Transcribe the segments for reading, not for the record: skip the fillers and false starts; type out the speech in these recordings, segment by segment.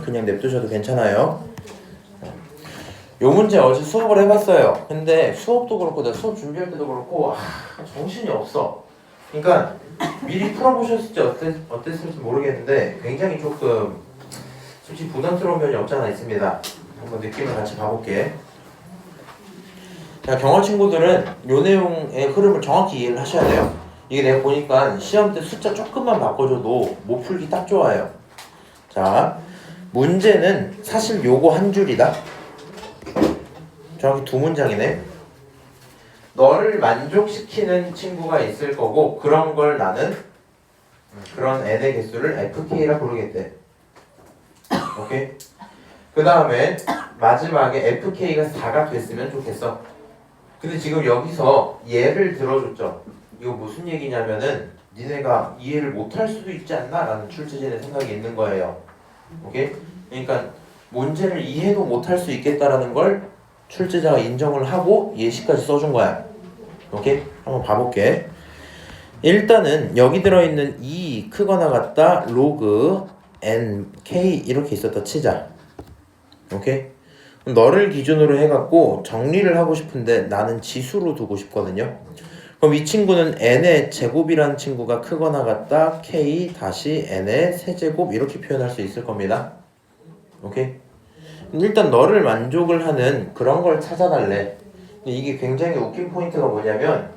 그냥 냅두셔도 괜찮아요. 요 문제 어제 수업을 해봤어요. 근데 수업도 그렇고 내가 수업 준비할 때도 그렇고 정신이 없어. 그러니까 미리 풀어보셨을 때 어땠을지 모르겠는데 굉장히 조금 솔직히 부담스러운 면이 없지 않아 있습니다. 한번 느낌을 같이 봐볼게. 자, 경화 친구들은 요 내용의 흐름을 정확히 이해를 하셔야 돼요. 이게 내가 보니까 시험 때 숫자 조금만 바꿔줘도 못 풀기 딱 좋아요. 자, 문제는 사실 요거 한 줄이다. 정확히 두 문장이네. 너를 만족시키는 친구가 있을 거고 그런 걸 나는 그런 n의 개수를 fk라 부르겠대. 오케이? 그 다음에 마지막에 fk가 4가 됐으면 좋겠어. 근데 지금 여기서 예를 들어줬죠. 이거 무슨 얘기냐면은 니네가 이해를 못할 수도 있지 않나? 라는 출제진의 생각이 있는 거예요. 오케이? 그러니까 문제를 이해도 못할 수 있겠다라는 걸 출제자가 인정을 하고 예시까지 써준 거야. 오케이? 한번 봐볼게. 일단은 여기 들어있는 2 크거나 같다 로그 n k 이렇게 있었다 치자. 오케이? 너를 기준으로 해갖고 정리를 하고 싶은데 나는 지수로 두고 싶거든요. 그럼 이 친구는 n의 제곱이라는 친구가 크거나 같다 k 다시 n의 세제곱 이렇게 표현할 수 있을 겁니다. 오케이? 일단 너를 만족을 하는 그런 걸 찾아달래. 이게 굉장히 웃긴 포인트가 뭐냐면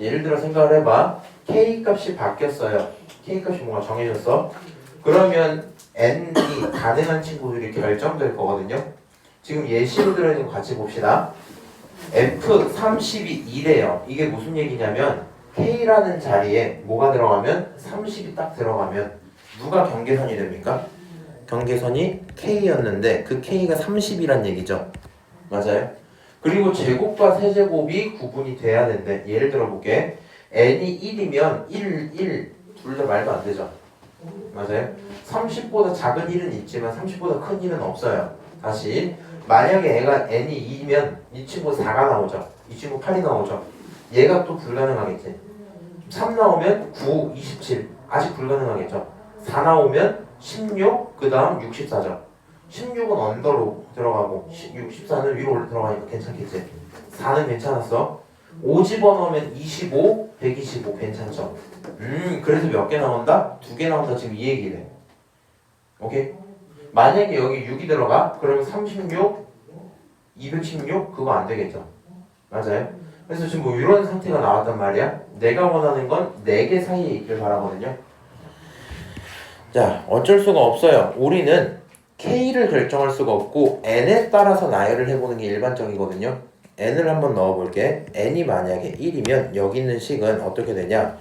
예를 들어 생각을 해봐. k 값이 바뀌었어요. k 값이 뭔가 정해졌어. 그러면 n이 가능한 친구들이 결정될 거거든요. 지금 예시로 들어있는 거 같이 봅시다. F30이 2래요. 이게 무슨 얘기냐면 K라는 자리에 뭐가 들어가면 30이 딱 들어가면 누가 경계선이 됩니까? 경계선이 K였는데 그 K가 30이란 얘기죠. 맞아요? 그리고 제곱과 세제곱이 구분이 돼야 되는데 예를 들어 볼게. n이 1이면 1 둘 다 말도 안 되죠. 맞아요? 30보다 작은 1은 있지만 30보다 큰 1은 없어요. 다시 만약에 애가 n이 2면 이 친구 4가 나오죠. 이 친구 8이 나오죠. 얘가 또 불가능하겠지. 3 나오면 9, 27 아직 불가능하겠죠. 4 나오면 16, 그 다음 64죠. 16은 언더로 들어가고 64는 위로 들어가니까 괜찮겠지. 4는 괜찮았어. 5 집어넣으면 25, 125 괜찮죠. 그래서 몇 개 나온다? 2개 나온다. 지금 이 얘기네. 오케이? 만약에 여기 6이 들어가? 그러면 36, 216 그거 안 되겠죠. 맞아요? 그래서 지금 뭐 이런 상태가 나왔단 말이야. 내가 원하는 건 4개 사이에 있길 바라거든요. 자, 어쩔 수가 없어요. 우리는 K를 결정할 수가 없고 N에 따라서 나열을 해보는 게 일반적이거든요. N을 한번 넣어볼게. N이 만약에 1이면 여기 있는 식은 어떻게 되냐?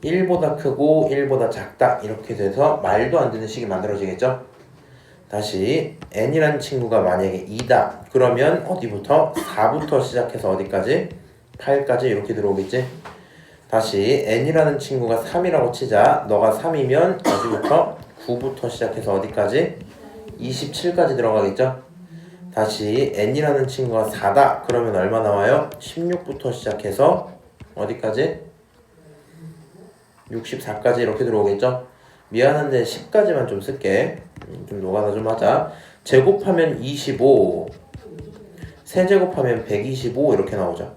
1보다 크고 1보다 작다 이렇게 돼서 말도 안 되는 식이 만들어지겠죠? 다시 n이라는 친구가 만약에 2다 그러면 어디부터? 4부터 시작해서 어디까지? 8까지 이렇게 들어오겠지? 다시 n이라는 친구가 3이라고 치자. 너가 3이면 어디부터? 9부터 시작해서 어디까지? 27까지 들어가겠죠? 다시 n이라는 친구가 4다 그러면 얼마 나와요? 16부터 시작해서 어디까지? 64까지 이렇게 들어오겠죠? 미안한데 10까지만 좀 쓸게. 좀 노가다 좀 하자. 제곱하면 25 세제곱하면 125 이렇게 나오죠.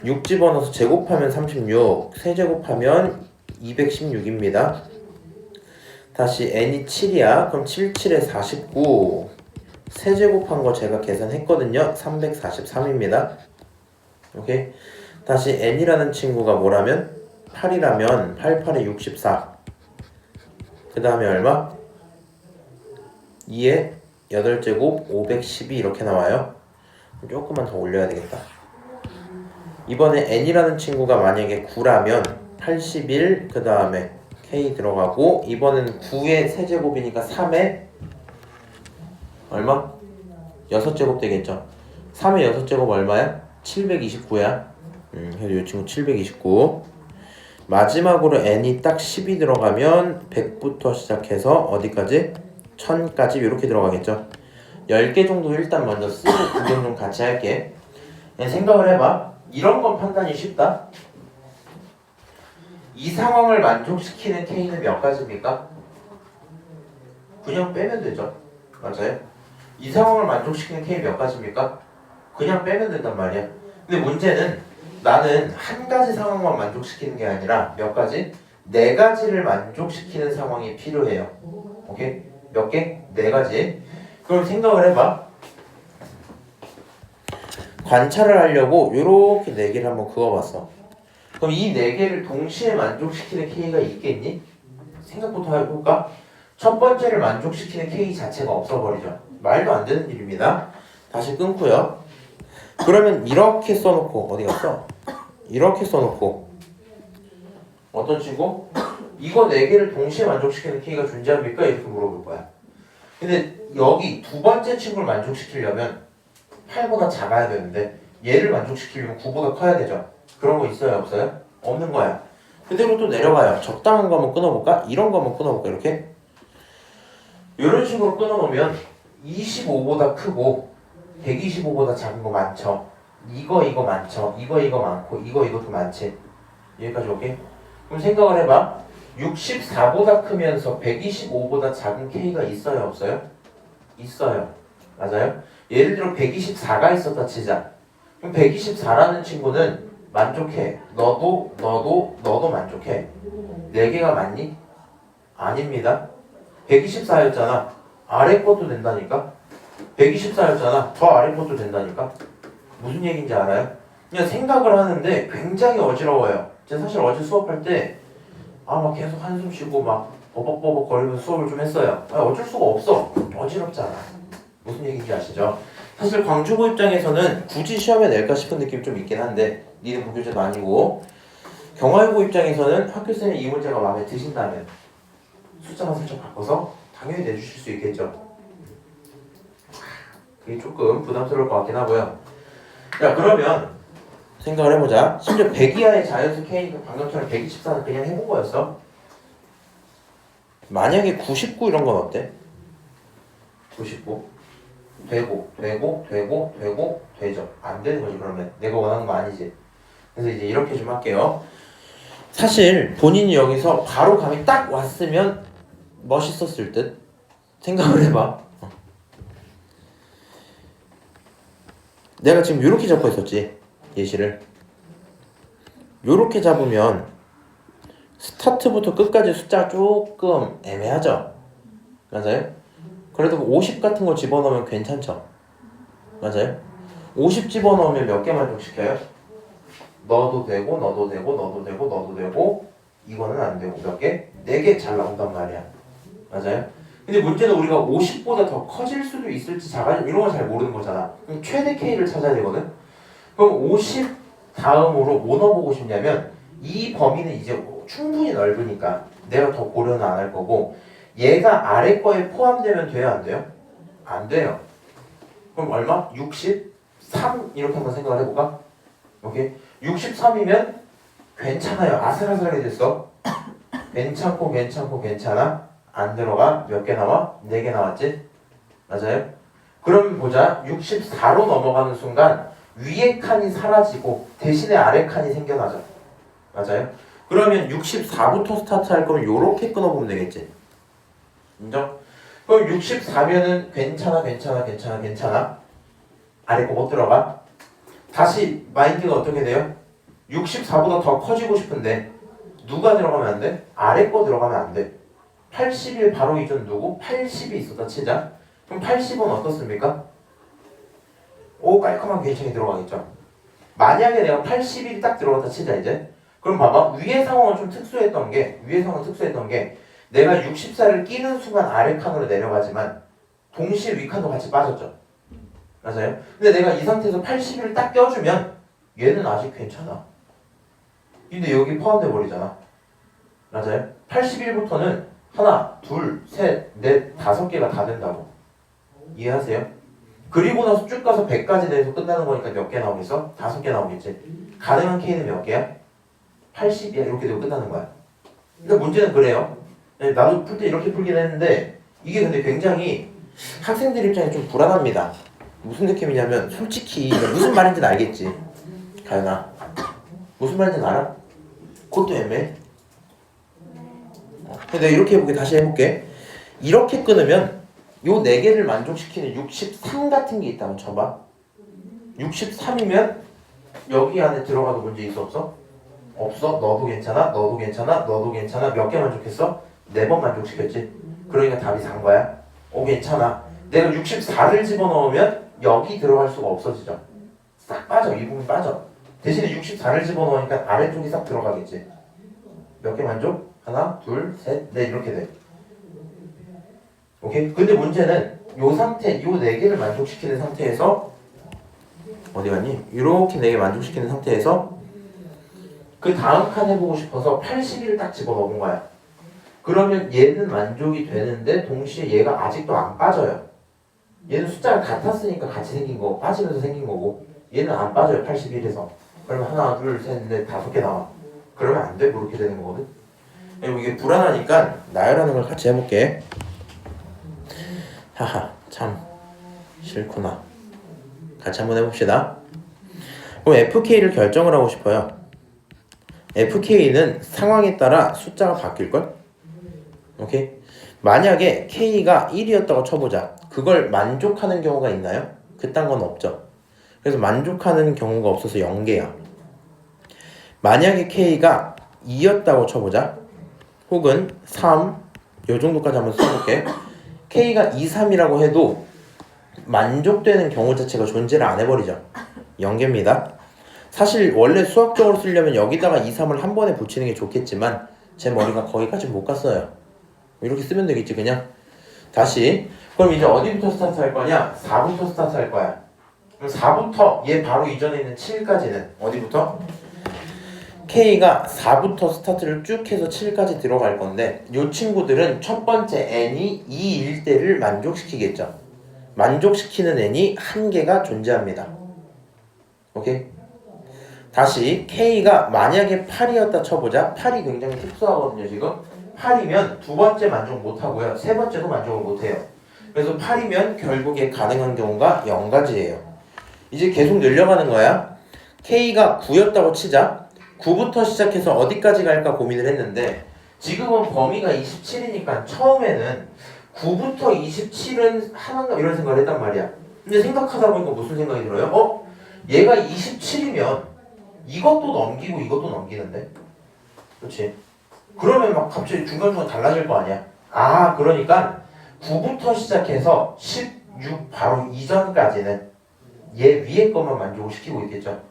6 집어넣어서 제곱하면 36 세제곱하면 216입니다. 다시 n이 7이야. 그럼 7, 7에 49 세제곱한 거 제가 계산했거든요. 343입니다. 오케이? 다시 n이라는 친구가 뭐라면? 8이라면 8, 8에 64 그 다음에 얼마? 2에 8제곱 512 이렇게 나와요. 조금만 더 올려야 되겠다. 이번에 n이라는 친구가 만약에 9라면 81 그 다음에 k 들어가고 이번에는 9의 세제곱이니까 3에 얼마? 6제곱 되겠죠. 3의 6제곱 얼마야? 729야. 그래서 이 친구 729. 마지막으로 n이 딱 10이 들어가면 100부터 시작해서 어디까지? 1000까지 이렇게 들어가겠죠. 10개 정도 일단 먼저 쓰고 구경 좀 같이 할게. 그냥 생각을 해봐. 이런 건 판단이 쉽다. 이 상황을 만족시키는 K는 몇 가지입니까? 그냥 빼면 되죠. 맞아요? 이 상황을 만족시키는 K 몇 가지입니까? 그냥 빼면 된단 말이야. 근데 문제는 나는 한 가지 상황만 만족시키는 게 아니라 몇 가지? 네 가지를 만족시키는 상황이 필요해요. 오케이? 몇 개? 네 가지. 그럼 생각을 해봐. 관찰을 하려고 요렇게 네 개를 한번 그어봤어. 그럼 이 네 개를 동시에 만족시키는 K가 있겠니? 생각부터 해볼까? 첫 번째를 만족시키는 K 자체가 없어버리죠. 말도 안 되는 일입니다. 다시 끊고요. 그러면 이렇게 써놓고 어디 갔어? 이렇게 써놓고 어떤 친구? 이거 네 개를 동시에 만족시키는 K가 존재합니까? 이렇게 물어볼 거야. 근데 여기 두 번째 친구를 만족시키려면 8보다 작아야 되는데 얘를 만족시키려면 9보다 커야 되죠. 그런 거 있어요? 없어요? 없는 거야. 그대로 또 내려가요. 적당한 거 한번 끊어볼까? 이런 거 한번 끊어볼까? 이렇게 이런 식으로 끊어놓으면 25보다 크고 125보다 작은 거 많죠. 이거 많죠. 이거 많고 이것도 많지. 여기까지 오케이? 그럼 생각을 해봐. 64보다 크면서 125보다 작은 K가 있어요? 없어요? 있어요. 맞아요? 예를 들어 124가 있었다 치자. 그럼 124라는 친구는 만족해. 너도 만족해. 4개가 맞니? 아닙니다. 124였잖아. 아래 것도 된다니까? 124였잖아. 더 아래 것도 된다니까? 무슨 얘기인지 알아요? 그냥 생각을 하는데 굉장히 어지러워요. 제가 사실 어제 수업할 때 막 계속 한숨 쉬고 막 버벅버벅 거리면서 수업을 좀 했어요. 어쩔 수가 없어. 어지럽잖아. 무슨 얘기인지 아시죠? 사실 광주고 입장에서는 굳이 시험에 낼까 싶은 느낌이 좀 있긴 한데 니는 본교재도 아니고 경화여고 입장에서는 학교쌤이 이 문제가 마음에 드신다면 숫자만 살짝 바꿔서 당연히 내주실 수 있겠죠. 그게 조금 부담스러울 것 같긴 하고요. 자, 그러면 생각을 해보자. 심지어 100 이하의 자연수 K니까 방금처럼 124는 그냥 해본 거였어. 만약에 99 이런 건 어때? 99 되고 되죠. 안 되는 거지. 그러면 내가 원하는 거 아니지. 그래서 이제 이렇게 좀 할게요. 사실 본인이 여기서 바로 감이 딱 왔으면 멋있었을 듯. 생각을 해봐. 내가 지금 이렇게 잡고 있었지. 예시를 요렇게 잡으면 스타트부터 끝까지 숫자가 조금 애매하죠? 맞아요? 그래도 50 같은 거 집어넣으면 괜찮죠? 맞아요? 50 집어넣으면 몇 개 만족시켜요? 넣어도 되고 이거는 안 되고 몇 개? 4개 잘 나온단 말이야. 맞아요? 근데 문제는 우리가 50보다 더 커질 수도 있을지 작아질지 이런 걸 잘 모르는 거잖아. 그럼 최대 K를 찾아야 되거든? 그럼 50 다음으로 뭐 넣어보고 싶냐면 이 범위는 이제 충분히 넓으니까 내가 더 고려는 안 할 거고 얘가 아래 거에 포함되면 돼요? 안 돼요? 안 돼요. 그럼 얼마? 63 이렇게 한번 생각을 해볼까? 오케이? 63이면 괜찮아요. 아슬아슬하게 됐어. 괜찮고 괜찮아. 안 들어가. 몇 개 나와? 4개 나왔지? 맞아요? 그럼 보자. 64로 넘어가는 순간 위에 칸이 사라지고 대신에 아래 칸이 생겨나죠. 맞아요? 그러면 64부터 스타트 할 거면 요렇게 끊어보면 되겠지. 인정? 그럼 64면은 괜찮아. 아래 거 못 들어가? 다시 마인드가 어떻게 돼요? 64보다 더 커지고 싶은데 누가 들어가면 안 돼? 아래 거 들어가면 안 돼. 80일 바로 이전 누구? 80이 있었다 치자. 그럼 80은 어떻습니까? 오, 깔끔하게 괜찮게 들어가겠죠. 만약에 내가 80일이 딱 들어갔다 치자 이제. 그럼 봐봐. 위의 상황은 좀 특수했던 게 내가 64를 끼는 순간 아래 칸으로 내려가지만 동시에 위 칸도 같이 빠졌죠. 맞아요? 근데 내가 이 상태에서 80일을 딱 껴주면 얘는 아직 괜찮아. 근데 여기 포함돼 버리잖아. 맞아요? 81부터는 하나, 둘, 셋, 넷, 5개가 다 된다고. 이해하세요? 그리고 나서 쭉 가서 100까지 내서 끝나는 거니까 몇 개 나오겠어? 5개 나오겠지. 가능한 K는 몇 개야? 80이야. 이렇게 되고 끝나는 거야. 그러니까 문제는 그래요. 나도 풀 때 이렇게 풀긴 했는데 이게 근데 굉장히 학생들 입장에 좀 불안합니다. 무슨 느낌이냐면 솔직히 무슨 말인지는 알겠지. 가연아. 무슨 말인지는 알아? 그것도 애매해. 내가 이렇게 해볼게. 다시 해볼게. 이렇게 끊으면 요 4개를 만족시키는 63 같은 게 있다면 쳐봐. 63이면 여기 안에 들어가도 문제 있어 없어? 없어. 너도 괜찮아. 너도 괜찮아. 너도 괜찮아. 몇 개 만족했어? 4번 만족시켰지. 그러니까 답이 4인 거야. 괜찮아. 내가 64를 집어넣으면 여기 들어갈 수가 없어지죠. 싹 빠져. 이 부분 빠져. 대신에 64를 집어넣으니까 아래쪽이 싹 들어가겠지. 몇 개 만족? 하나, 둘, 셋, 넷 이렇게 돼. 오케이? 근데 문제는 요 상태, 요 4개를 만족시키는 상태에서 어디 갔니? 이렇게 4개 만족시키는 상태에서 그 다음 칸 해보고 싶어서 81을 딱 집어넣은 거야. 그러면 얘는 만족이 되는데 동시에 얘가 아직도 안 빠져요. 얘는 숫자가 같았으니까 같이 생긴 거고 빠지면서 생긴 거고 얘는 안 빠져요. 81에서. 그러면 하나, 둘, 셋, 넷, 5개 나와. 그러면 안 돼. 그렇게 되는 거거든. 그리고 이게 불안하니까 나열하는 걸 같이 해볼게. 하하, 참 싫구나. 같이 한번 해봅시다. 그럼 FK를 결정을 하고 싶어요. FK는 상황에 따라 숫자가 바뀔걸? 오케이? 만약에 K가 1이었다고 쳐보자. 그걸 만족하는 경우가 있나요? 그딴 건 없죠. 그래서 만족하는 경우가 없어서 0개야. 만약에 K가 2였다고 쳐보자. 혹은 3, 요 정도까지 한번 써볼게. K가 2, 3이라고 해도 만족되는 경우 자체가 존재를 안 해버리죠. 0개입니다. 사실 원래 수학적으로 쓰려면 여기다가 2, 3을 한 번에 붙이는 게 좋겠지만 제 머리가 거기까지 못 갔어요. 이렇게 쓰면 되겠지 그냥. 다시. 그럼 이제 어디부터 스타트 할 거냐? 4부터 스타트 할 거야. 그럼 4부터 얘 바로 이전에 있는 7까지는 어디부터? K가 4부터 스타트를 쭉 해서 7까지 들어갈 건데 이 친구들은 첫 번째 n이 2일 때를 만족시키겠죠. 만족시키는 n이 한 개가 존재합니다. 오케이? 다시 K가 만약에 8이었다 쳐보자. 8이 굉장히 특수하거든요 지금. 8이면 두 번째 만족 못하고요. 세 번째도 만족을 못해요. 그래서 8이면 결국에 가능한 경우가 0가지예요. 이제 계속 늘려가는 거야. K가 9였다고 치자. 9부터 시작해서 어디까지 갈까 고민을 했는데 지금은 범위가 27이니까 처음에는 9부터 27은 하나인가 이런 생각을 했단 말이야. 근데 생각하다 보니까 무슨 생각이 들어요? 얘가 27이면 이것도 넘기고 이것도 넘기는데? 그렇지? 그러면 막 갑자기 중간중간 달라질 거 아니야? 그러니까 9부터 시작해서 16 바로 이전까지는 얘 위에 것만 만족을 시키고 있겠죠?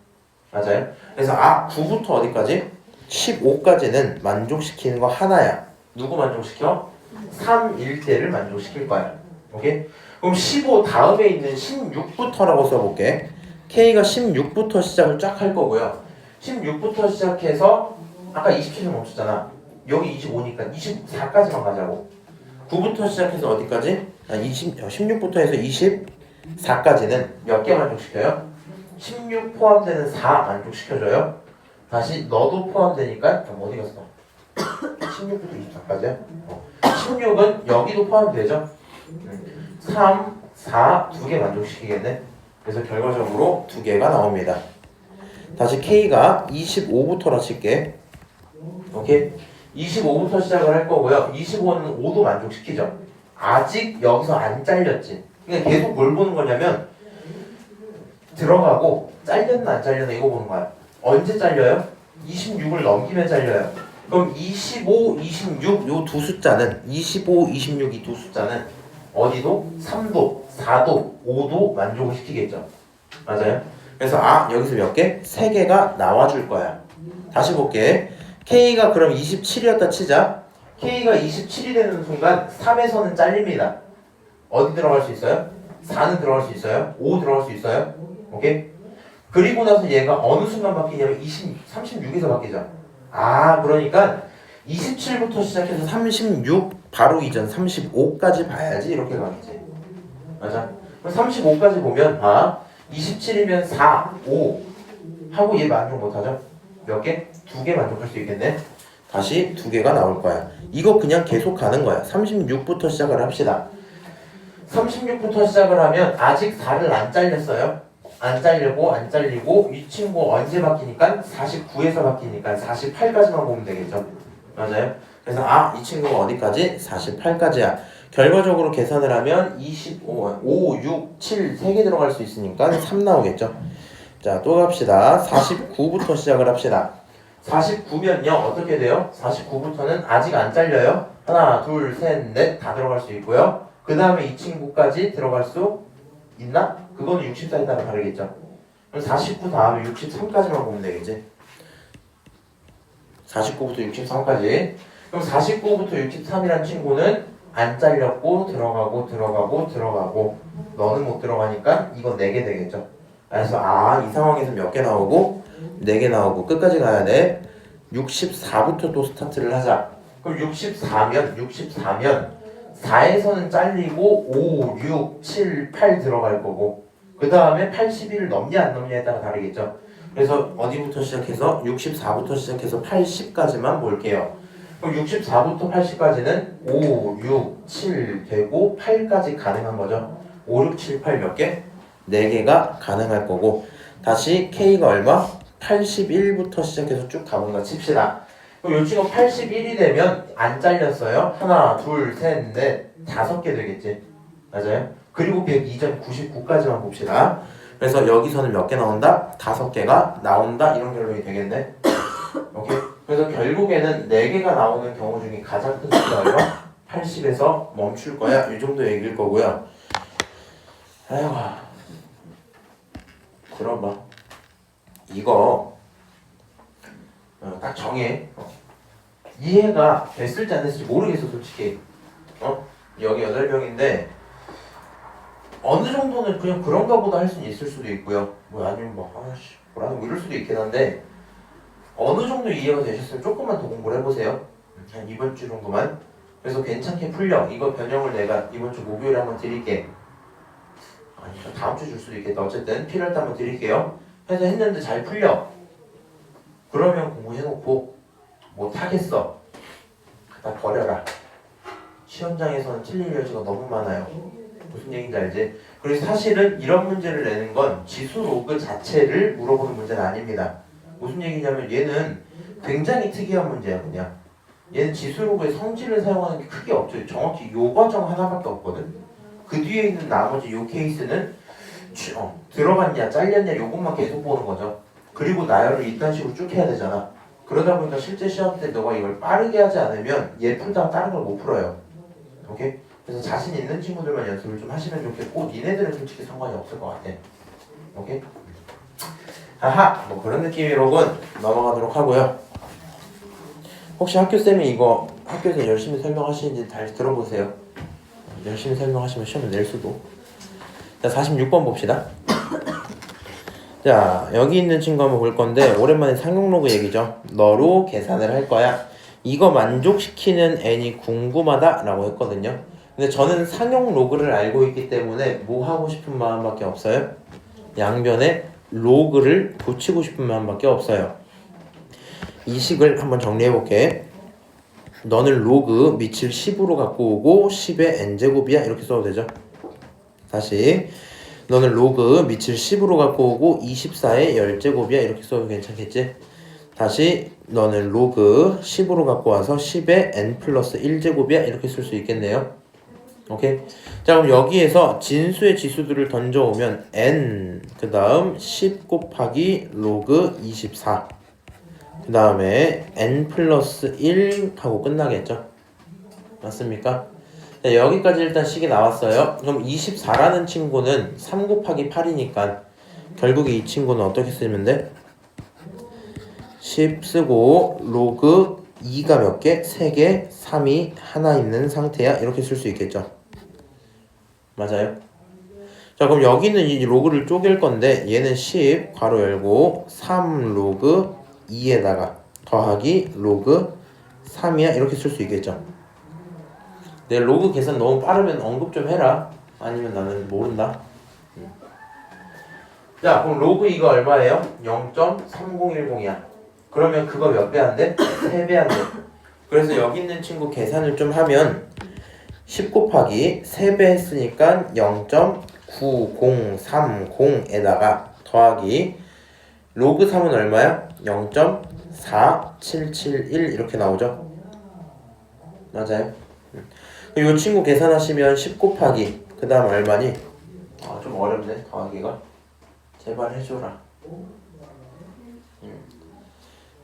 맞아요? 그래서 9부터 어디까지? 15까지는 만족시키는 거 하나야. 누구 만족시켜? 3일대를 만족시킬 거야. 오케이? 그럼 15 다음에 있는 16부터라고 써볼게. K가 16부터 시작을 쫙 할 거고요. 16부터 시작해서 아까 27을 멈췄잖아. 여기 25니까 24까지만 가자고. 9부터 시작해서 어디까지? 16부터 해서 24까지는 몇 개 만족시켜요? 16 포함되는 4 만족시켜줘요. 다시 너도 포함되니까 어디 갔어? 16부터 24까지야? 16은 여기도 포함되죠? 3, 4 두 개 만족시키겠네. 그래서 결과적으로 2개가 나옵니다. 다시 K가 25부터라 칠게. 오케이? 25부터 시작을 할 거고요. 25는 5도 만족시키죠. 아직 여기서 안 잘렸지. 그러니까 계속 뭘 보는 거냐면 들어가고 잘렸나 안 잘렸나 이거 보는 거야. 언제 잘려요? 26을 넘기면 잘려요. 그럼 25, 26 요 두 숫자는 25, 26 이 두 숫자는 어디도 3도, 4도, 5도 만족을 시키겠죠. 맞아요? 그래서 여기서 몇 개? 3개가 나와줄 거야. 다시 볼게. K가 그럼 27이었다 치자. K가 27이 되는 순간 3에서는 잘립니다. 어디 들어갈 수 있어요? 4는 들어갈 수 있어요? 5 들어갈 수 있어요? 오케이? 그리고 나서 얘가 어느 순간 바뀌냐면 36에서 바뀌죠. 그러니까 27부터 시작해서 36 바로 이전 35까지 봐야지 이렇게 가겠지. 맞아? 그럼 35까지 보면 27이면 4, 5 하고 얘 만족 못하죠? 몇 개? 2개 만족할 수 있겠네. 다시 2개가 나올 거야. 이거 그냥 계속 가는 거야. 36부터 시작을 합시다. 36부터 시작을 하면 아직 4를 안 잘렸어요. 안 잘리고 이 친구 언제 바뀌니까 49에서 바뀌니까 48까지만 보면 되겠죠. 맞아요? 그래서 이 친구가 어디까지? 48까지야. 결과적으로 계산을 하면 25, 5, 6, 7 3개 들어갈 수 있으니까 3 나오겠죠. 자, 또 갑시다. 49부터 시작을 합시다. 49면요 어떻게 돼요? 49부터는 아직 안 잘려요. 하나, 둘, 셋, 넷 다 들어갈 수 있고요. 그 다음에 이 친구까지 들어갈 수 있나? 그거는 64에 따라 다르겠죠. 그럼 49 다음에 63까지만 보면 되겠지. 49부터 63까지. 그럼 49부터 63이란 친구는 안 잘렸고 들어가고 너는 못 들어가니까 이건 4개 되겠죠. 그래서 이 상황에서 몇 개 나오고 4개 나오고 끝까지 가야 돼. 64부터 또 스타트를 하자. 그럼 64면 4에서는 잘리고 5, 6, 7, 8 들어갈 거고 그 다음에 81을 넘냐 안 넘냐에 따라 다르겠죠. 그래서 어디부터 시작해서 64부터 시작해서 80까지만 볼게요. 그럼 64부터 80까지는 5, 6, 7 되고 8까지 가능한 거죠. 5, 6, 7, 8 몇 개? 4개가 가능할 거고 다시 K가 얼마? 81부터 시작해서 쭉 가본다 칩시다. 그럼 요 친구 81이 되면 안 잘렸어요. 하나, 둘, 셋, 넷, 5개 되겠지. 맞아요? 그리고 102점 99까지만 봅시다. 그래서 여기서는 몇 개 나온다? 5개가 나온다. 이런 결론이 되겠네. 오케이? 그래서 결국에는 4개가 나오는 경우 중에 가장 큰 수가 얼마? 80에서 멈출 거야. 이 정도 얘기일 거고요. 아이고. 그럼 봐. 이거 딱 정해. 이해가 됐을지 안 됐을지 모르겠어 솔직히. 여기 8명인데 어느 정도는 그냥 그런가 보다 할 수는 있을 수도 있고요. 아니면 뭐라고 이럴 수도 있긴 한데 어느 정도 이해가 되셨으면 조금만 더 공부를 해보세요. 한 이번 주 정도만. 그래서 괜찮게 풀려. 이거 변형을 내가 이번 주 목요일에 한번 드릴게. 아니 다음 주 줄 수도 있겠다. 어쨌든 필요할 때 한번 드릴게요. 해서 했는데 잘 풀려. 그러면 공부해놓고 못하겠어. 갖다 버려라. 시험장에서는 틀릴 여지가 너무 많아요. 무슨 얘기인지 알지? 그래서 사실은 이런 문제를 내는 건 지수 로그 자체를 물어보는 문제는 아닙니다. 무슨 얘기냐면 얘는 굉장히 특이한 문제야 그냥. 얘는 지수 로그의 성질을 사용하는 게 크게 없죠. 정확히 요 과정 하나밖에 없거든. 그 뒤에 있는 나머지 요 케이스는 들어갔냐 잘렸냐 요것만 계속 보는 거죠. 그리고 나열을 이딴 식으로 쭉 해야 되잖아. 그러다 보니까 실제 시험 때 너가 이걸 빠르게 하지 않으면 얘 풀다가 다른 걸 못 풀어요. 오케이? 그래서 자신 있는 친구들만 연습을 좀 하시면 좋겠고 니네들은 솔직히 상관이 없을 것 같아. 오케이? 뭐 그런 느낌으로군 넘어가도록 하고요. 혹시 학교쌤이 이거 학교에서 열심히 설명하시는지 다시 들어보세요. 열심히 설명하시면 시험을 낼 수도. 자, 46번 봅시다. 자, 여기 있는 친구 한번 볼 건데 오랜만에 상용 로그 얘기죠. 너로 계산을 할 거야. 이거 만족시키는 n이 궁금하다 라고 했거든요. 근데 저는 상용 로그를 알고 있기 때문에 뭐 하고 싶은 마음밖에 없어요? 양변에 로그를 붙이고 싶은 마음밖에 없어요. 이 식을 한번 정리해 볼게. 너는 로그 밑을 10으로 갖고 오고 10의 n제곱이야 이렇게 써도 되죠. 다시 너는 로그 밑을 10으로 갖고 오고 24의 10제곱이야 이렇게 써도 괜찮겠지? 다시 너는 로그 10으로 갖고 와서 10의 n 플러스 1제곱이야 이렇게 쓸 수 있겠네요. 오케이? 자 그럼 여기에서 진수의 지수들을 던져오면 n 그 다음 10 곱하기 로그 24 그 다음에 n 플러스 1 하고 끝나겠죠? 맞습니까? 자, 여기까지 일단 식이 나왔어요. 그럼 24라는 친구는 3 곱하기 8이니까 결국에 이 친구는 어떻게 쓰면 돼? 10 쓰고 로그 2가 몇 개? 3개, 3이 하나 있는 상태야. 이렇게 쓸 수 있겠죠. 맞아요? 자 그럼 여기는 이 로그를 쪼갤 건데 얘는 10 괄호 열고 3 로그 2에다가 더하기 로그 3이야. 이렇게 쓸 수 있겠죠. 내 로그 계산 너무 빠르면 언급 좀 해라. 아니면 나는 모른다. 자 그럼 로그 이거 얼마예요? 0.3010이야. 그러면 그거 몇 배 안 돼? 3배 안 돼. 그래서 여기 있는 친구 계산을 좀 하면 10 곱하기 3배 했으니까 0.9030에다가 더하기 로그 3은 얼마야? 0.4771 이렇게 나오죠. 맞아요? 이 친구 계산하시면 10 곱하기 그 다음 얼마니? 아, 좀 어렵네 더하기가. 제발 해줘라.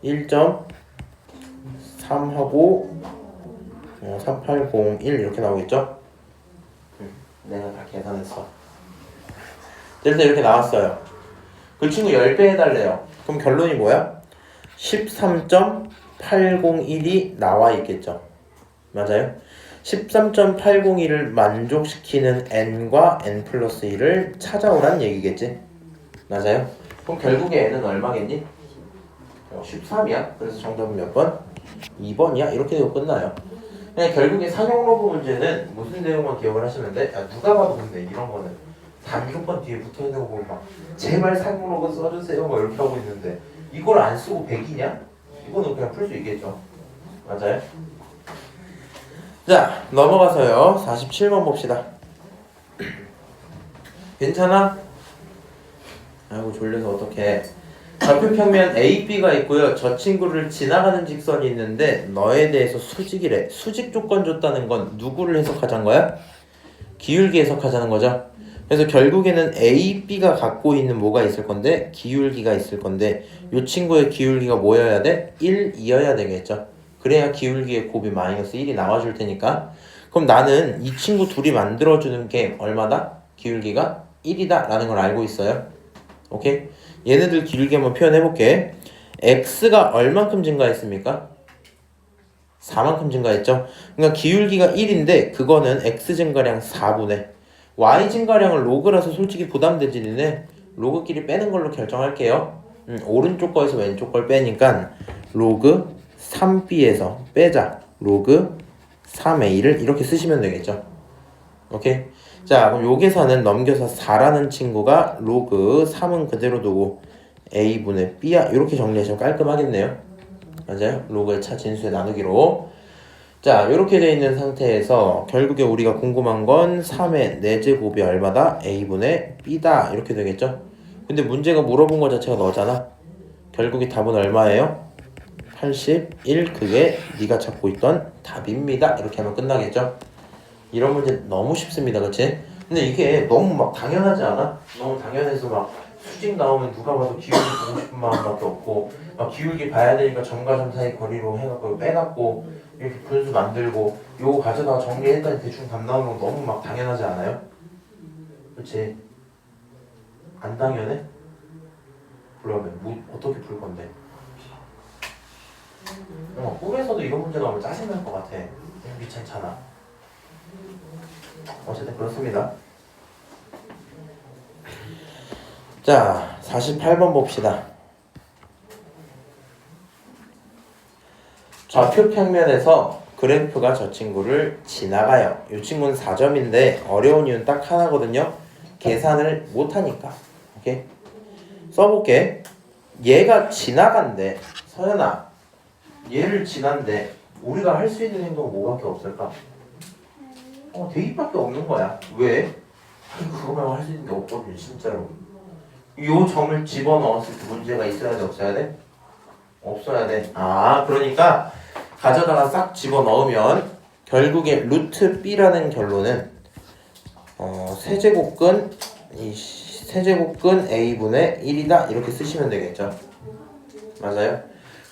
1.3하고 3801 이렇게 나오겠죠? 내가 다 계산했어. 일단 이렇게 나왔어요. 그 친구 10배 해달래요. 그럼 결론이 뭐야? 13.801이 나와 있겠죠. 맞아요? 13.801을 만족시키는 n과 n 플러스 1을 찾아오란 얘기겠지. 맞아요? 그럼 결국에 n은 얼마겠니? 13이야. 그래서 정답은 몇 번? 2번이야. 이렇게 되고 끝나요. 그냥 결국에 상용 로그 문제는 무슨 내용만 기억을 하시면 돼? 야, 누가 봐도 근데 이런 거는 단조건 뒤에 붙어있는 거 보면 막 제발 상용 로그 써주세요 막 이렇게 하고 있는데 이걸 안 쓰고 100이냐? 이거는 그냥 풀 수 있겠죠. 맞아요? 자, 넘어가서요. 47번 봅시다. 괜찮아? 아이고 졸려서 어떡해. 좌표 평면 AB가 있고요. 저 친구를 지나가는 직선이 있는데 너에 대해서 수직이래. 수직 조건 줬다는 건 누구를 해석하자는 거야? 기울기 해석하자는 거죠. 그래서 결국에는 AB가 갖고 있는 뭐가 있을 건데 기울기가 있을 건데 이 친구의 기울기가 뭐여야 돼? 1이어야 되겠죠. 그래야 기울기의 곱이 마이너스 1이 나와줄 테니까. 그럼 나는 이 친구 둘이 만들어주는 게 얼마다? 기울기가 1이다 라는 걸 알고 있어요. 오케이? 얘네들 기울기 한번 표현해볼게. x가 얼만큼 증가했습니까? 4만큼 증가했죠? 그러니까 기울기가 1인데 그거는 x 증가량 4분의 y 증가량은 로그라서 솔직히 부담되지. 니네 로그끼리 빼는 걸로 결정할게요. 오른쪽 거에서 왼쪽 걸 빼니까 로그 3b에서 빼자. 로그 3a를 이렇게 쓰시면 되겠죠. 오케이? 자, 그럼 요 계산은 넘겨서 4라는 친구가 로그 3은 그대로 두고 a분의 b야 이렇게 정리하시면 깔끔하겠네요. 맞아요? 로그의 차 진수의 나누기로. 자, 이렇게 되어 있는 상태에서 결국에 우리가 궁금한 건 3의 4제곱이 얼마다? a분의 b다 이렇게 되겠죠? 근데 문제가 물어본 것 자체가 너잖아. 결국에 답은 얼마예요? 81. 그게 네가 찾고 있던 답입니다. 이렇게 하면 끝나겠죠? 이런 문제 너무 쉽습니다. 그치? 근데 이게 너무 막 당연하지 않아? 너무 당연해서 막 수직 나오면 누가 봐도 기울기 보고 싶은 마음밖에 없고 막 기울기 봐야 되니까 점과 점 사이 거리로 해갖고 빼갖고 이렇게 분수 만들고 요거 가져다가 정리했더니 대충 답 나오는 거 너무 막 당연하지 않아요? 그치? 안 당연해? 그러면 어떻게 풀 건데? 꿈에서도 이런 문제 나오면 짜증날 것 같아. 귀찮잖아. 어쨌든 그렇습니다. 자, 48번 봅시다. 좌표 평면에서 그래프가 저 친구를 지나가요. 이 친구는 4점인데 어려운 이유는 딱 하나거든요. 계산을 못하니까. 오케이? 써볼게. 얘가 지나간대. 서연아, 얘를 지난데 우리가 할 수 있는 행동은 뭐밖에 없을까? 대입밖에 없는 거야. 왜? 그거만 할 수 있는 게 없거든 진짜로. 요 점을 집어넣었을 때 문제가 있어야 돼 없어야 돼? 없어야 돼. 아, 그러니까 가져다가 싹 집어넣으면 결국에 루트 b라는 결론은 세제곱근 a분의 1이다 이렇게 쓰시면 되겠죠. 맞아요?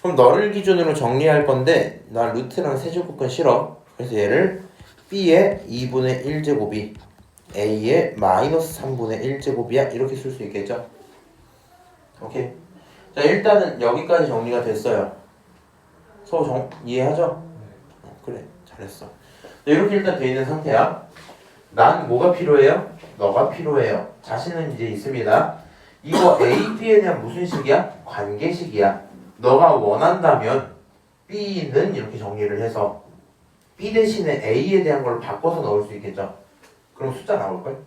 그럼 너를 기준으로 정리할 건데 나 루트랑 세제곱근 싫어. 그래서 얘를 b의 2분의 1제곱이 a의 마이너스 3분의 1제곱이야 이렇게 쓸 수 있겠죠. 오케이. 자, 일단은 여기까지 정리가 됐어요. 서로 이해하죠? 그래, 잘했어. 이렇게 일단 돼 있는 상태야. 난 뭐가 필요해요? 너가 필요해요. 자신은 이제 있습니다. 이거 A, B에 대한 무슨 식이야? 관계식이야. 너가 원한다면 B는 이렇게 정리를 해서 B 대신에 A에 대한 걸 바꿔서 넣을 수 있겠죠. 그럼 숫자 나올걸?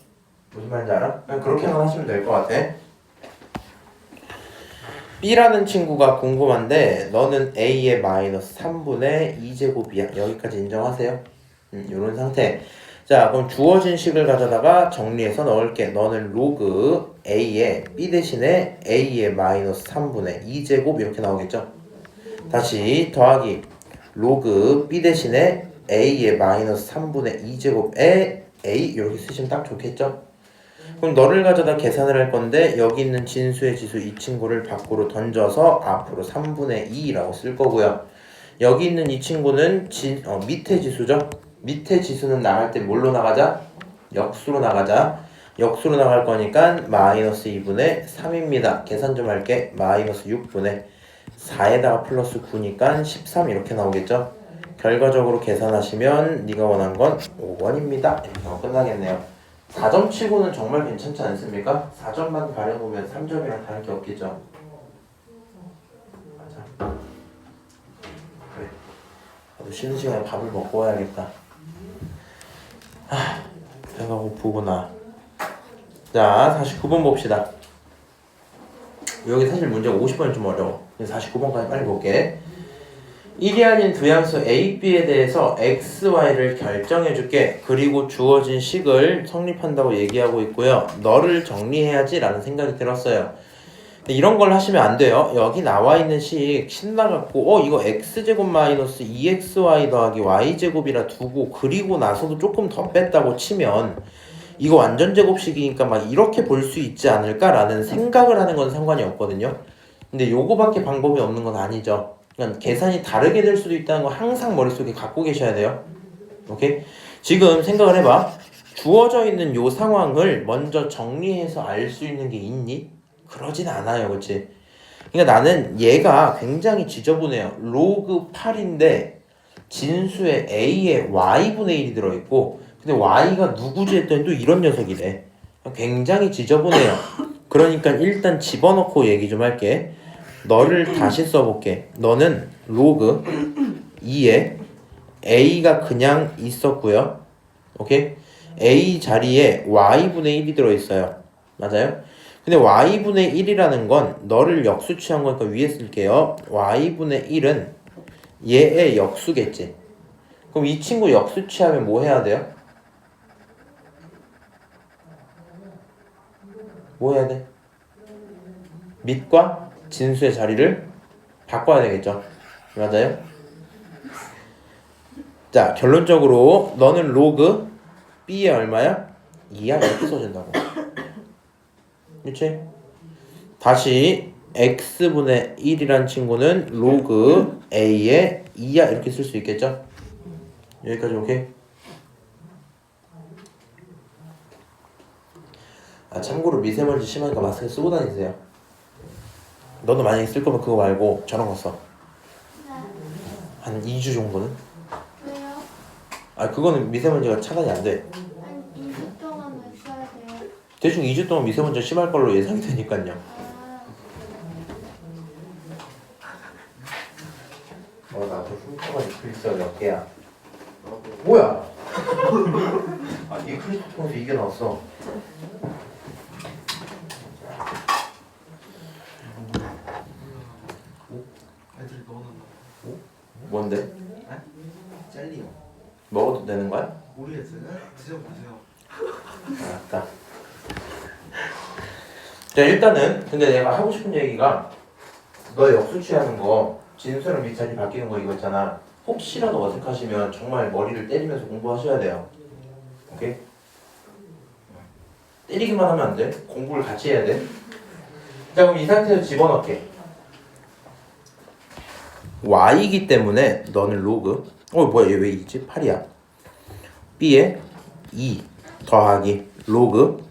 무슨 말인지 알아? 그냥 그렇게만 하시면 될 것 같아. B라는 친구가 궁금한데 너는 A의 마이너스 3분의 2제곱이야. 여기까지 인정하세요? 이런 상태. 자, 그럼 주어진 식을 가져다가 정리해서 넣을게. 너는 로그 A의 B 대신에 A의 마이너스 3분의 2제곱 이렇게 나오겠죠? 다시 더하기 로그 B 대신에 a의 마이너스 3분의 2제곱에 a 이렇게 쓰시면 딱 좋겠죠? 그럼 너를 가져다 계산을 할 건데 여기 있는 진수의 지수 이 친구를 밖으로 던져서 앞으로 3분의 2라고 쓸 거고요. 여기 있는 이 친구는 밑에 지수죠? 밑에 지수는 나갈 때 뭘로 나가자? 역수로 나가자. 역수로 나갈 거니까 마이너스 2분의 3입니다. 계산 좀 할게. 마이너스 6분의 4에다가 플러스 9니까 13 이렇게 나오겠죠? 결과적으로 계산하시면 네가 원한 건 5번입니다. 이렇게 하고 끝나겠네요. 4점 치고는 정말 괜찮지 않습니까? 4점만 가려보면 3점이랑 다를 게 없겠죠? 맞아. 그래. 나도 쉬는 시간에 밥을 먹고 와야겠다. 배가 고프구나. 자, 49번 봅시다. 여기 사실 문제가 50번이 좀 어려워. 49번까지 빨리 볼게. 1이 아닌 두 양수 A, B에 대해서 X, Y를 결정해줄게. 그리고 주어진 식을 성립한다고 얘기하고 있고요. 너를 정리해야지 라는 생각이 들었어요. 이런 걸 하시면 안 돼요. 여기 나와 있는 식 신나갖고 이거 X제곱 마이너스 2XY 더하기 Y제곱이라 두고 그리고 나서도 조금 더 뺐다고 치면 이거 완전제곱식이니까 막 이렇게 볼 수 있지 않을까라는 생각을 하는 건 상관이 없거든요. 근데 요거밖에 방법이 없는 건 아니죠. 그러니까 계산이 다르게 될 수도 있다는 거 항상 머릿속에 갖고 계셔야 돼요. 오케이? 지금 생각을 해봐. 주어져 있는 요 상황을 먼저 정리해서 알 수 있는 게 있니? 그러진 않아요. 그치? 그러니까 나는 얘가 굉장히 지저분해요. 로그 8인데 진수에 a에 y분의 1이 들어있고 근데 y가 누구지 했더니 또 이런 녀석이래. 굉장히 지저분해요. 그러니까 일단 집어넣고 얘기 좀 할게. 너를 다시 써볼게. 너는 로그 2에 a가 그냥 있었고요. 오케이? a 자리에 y분의 1이 들어있어요. 맞아요? 근데 y분의 1이라는 건 너를 역수 취한 거니까 위에 쓸게요. y분의 1은 얘의 역수겠지. 그럼 이 친구 역수 취하면 뭐 해야 돼요? 뭐 해야 돼? 밑과 진수의 자리를 바꿔야 되겠죠. 맞아요? 자, 결론적으로 너는 로그 b에 얼마야? 2야? 이렇게 써준다고. 그치? 다시 x분의 1이란 친구는 로그 a에 2야 이렇게 쓸 수 있겠죠? 여기까지 오케이? 참고로 미세먼지 심하니까 마스크 쓰고 다니세요. 너도 만약에 쓸 거면 그거 말고 저런 거 써. 한 2주 정도는? 왜요? 그거는 미세먼지가 차단이 안 돼. 한 2주 동안 왜 써야 돼요? 대충 2주 동안 미세먼지가 심할 걸로 예상이 되니까요. 나도 흉터가 이클립스가 몇 개야? 뭐야? 이클립스 통해서 이게 나왔어. 애들이 넣어놓는다. 뭔데? 젤리요. 먹어도 되는 거야? 모르겠어요. 드셔보세요. 알았다. 자, 일단은 근데 내가 하고 싶은 얘기가 너 역수 취하는 거 진수랑 밑자리 바뀌는 거 이거 있잖아. 혹시라도 어색하시면 정말 머리를 때리면서 공부하셔야 돼요. 오케이? 때리기만 하면 안 돼. 공부를 같이 해야 돼. 자, 그럼 이 상태에서 집어넣게. y이기 때문에 너는 로그 뭐야 얘 왜 2지? 8이야. b에 2 더하기 로그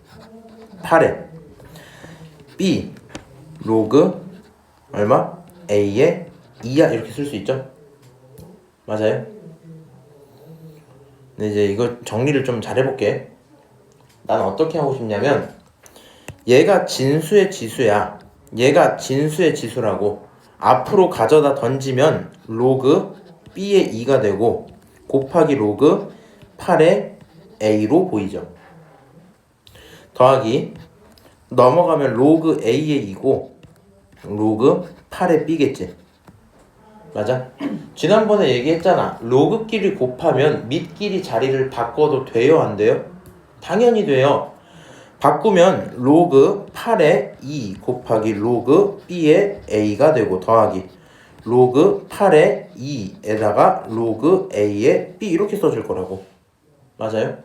8에 b 로그 얼마? a에 2야 이렇게 쓸 수 있죠? 맞아요? 근데 이제 이거 정리를 좀 잘 해볼게. 나는 어떻게 하고 싶냐면 얘가 진수의 지수야. 얘가 진수의 지수라고 앞으로 가져다 던지면 로그 b의 2가 되고 곱하기 로그 8의 a로 보이죠. 더하기 넘어가면 로그 a의 2고 로그 8의 b겠지. 맞아? 지난번에 얘기했잖아. 로그끼리 곱하면 밑끼리 자리를 바꿔도 돼요? 안 돼요? 당연히 돼요. 바꾸면 로그 8의 2 곱하기 로그 b의 a가 되고 더하기 로그 8의 2에다가 로그 A의 B 이렇게 써줄 거라고. 맞아요?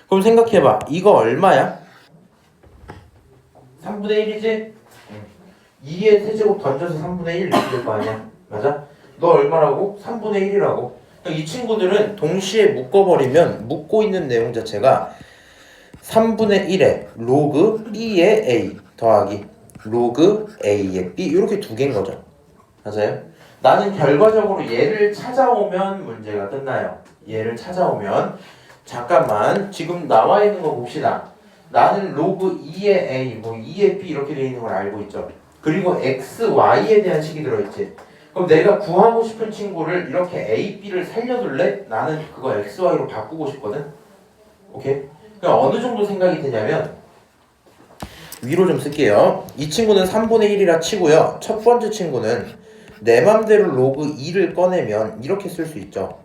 그럼 생각해봐. 이거 얼마야? 3분의 1이지? 2의 세제곱 던져서 3분의 1 이렇게 될 거 아니야? 맞아? 너 얼마라고? 3분의 1이라고. 이 친구들은 동시에 묶어버리면 묶고 있는 내용 자체가 3분의 1에 로그 B의 A 더하기 로그 A의 B 이렇게 두 개인 거죠. 맞아요? 나는 결과적으로 얘를 찾아오면 문제가 끝나요. 얘를 찾아오면 잠깐만 지금 나와 있는 거 봅시다. 나는 로그 2의 A, 뭐 2의 B 이렇게 되어 있는 걸 알고 있죠. 그리고 X, Y에 대한 식이 들어있지. 그럼 내가 구하고 싶은 친구를 이렇게 A, B를 살려둘래? 나는 그거 X, Y로 바꾸고 싶거든. 오케이? 그럼 어느 정도 생각이 드냐면 위로 좀 쓸게요. 이 친구는 3분의 1이라 치고요. 첫 번째 친구는 내 맘대로 로그 2를 꺼내면 이렇게 쓸 수 있죠.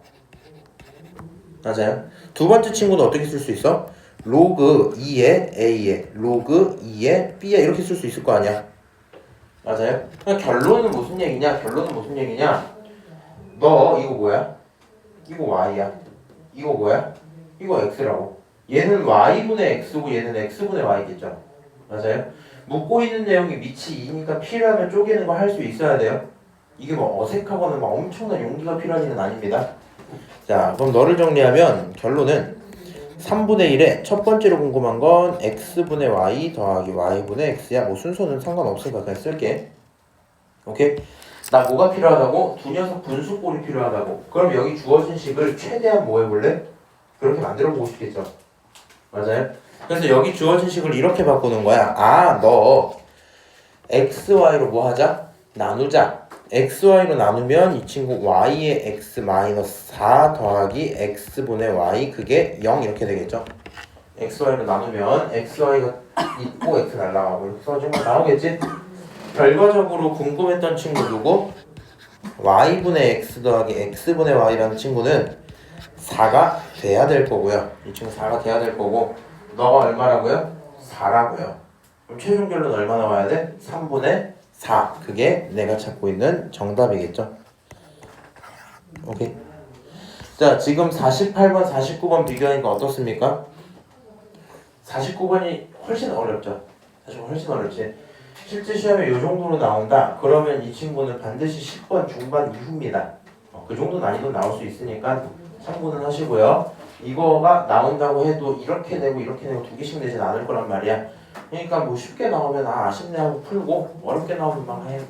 맞아요? 두 번째 친구는 어떻게 쓸 수 있어? 로그 2의 A에 로그 2의 B에 이렇게 쓸 수 있을 거 아니야. 맞아요? 그러니까 결론은 무슨 얘기냐? 결론은 무슨 얘기냐? 너 이거 뭐야? 이거 Y야. 이거 뭐야? 이거 X라고. 얘는 Y분의 X고 얘는 X분의 Y겠죠. 맞아요? 묻고 있는 내용이 밑이 2니까 필요하면 쪼개는 거 할 수 있어야 돼요. 이게 뭐 어색하거나 막 엄청난 용기가 필요한 일은 아닙니다. 자, 그럼 너를 정리하면 결론은 3분의 1에 첫 번째로 궁금한 건 x분의 y 더하기 y분의 x야. 뭐 순서는 상관없으니까 그냥 쓸게. 오케이? 나 뭐가 필요하다고? 두 녀석 분수꼴이 필요하다고. 그럼 여기 주어진 식을 최대한 뭐 해볼래? 그렇게 만들어 보고 싶겠죠. 맞아요? 그래서 여기 주어진 식을 이렇게 바꾸는 거야. 아, 너 xy로 뭐 하자? 나누자. xy로 나누면 이 친구 y의 x 마이너스 4 더하기 x분의 y 그게 0 이렇게 되겠죠. xy로 나누면 xy가 있고 x 날라가고 이렇게 써주면 나오겠지. 결과적으로 궁금했던 친구 누구? y분의 x 더하기 x분의 y라는 친구는 4가 돼야 될 거고요. 이 친구 4가 돼야 될 거고 너가 얼마라고요? 4라고요. 그럼 최종 결론 얼마 나와야 돼? 3분의 4. 그게 내가 찾고 있는 정답이겠죠. 오케이. 자, 지금 48번, 49번 비교하니까 어떻습니까? 49번이 훨씬 어렵죠. 49번 훨씬 어렵지. 실제 시험에 이 정도로 나온다. 그러면 이 친구는 반드시 10번 중반 이후입니다. 그 정도 난이도 나올 수 있으니까 참고는 하시고요. 이거가 나온다고 해도 이렇게 내고 이렇게 내고 두 개씩 내진 않을 거란 말이야. 그러니까 뭐 쉽게 나오면 아쉽네 하고 풀고 어렵게 나오면 막 해.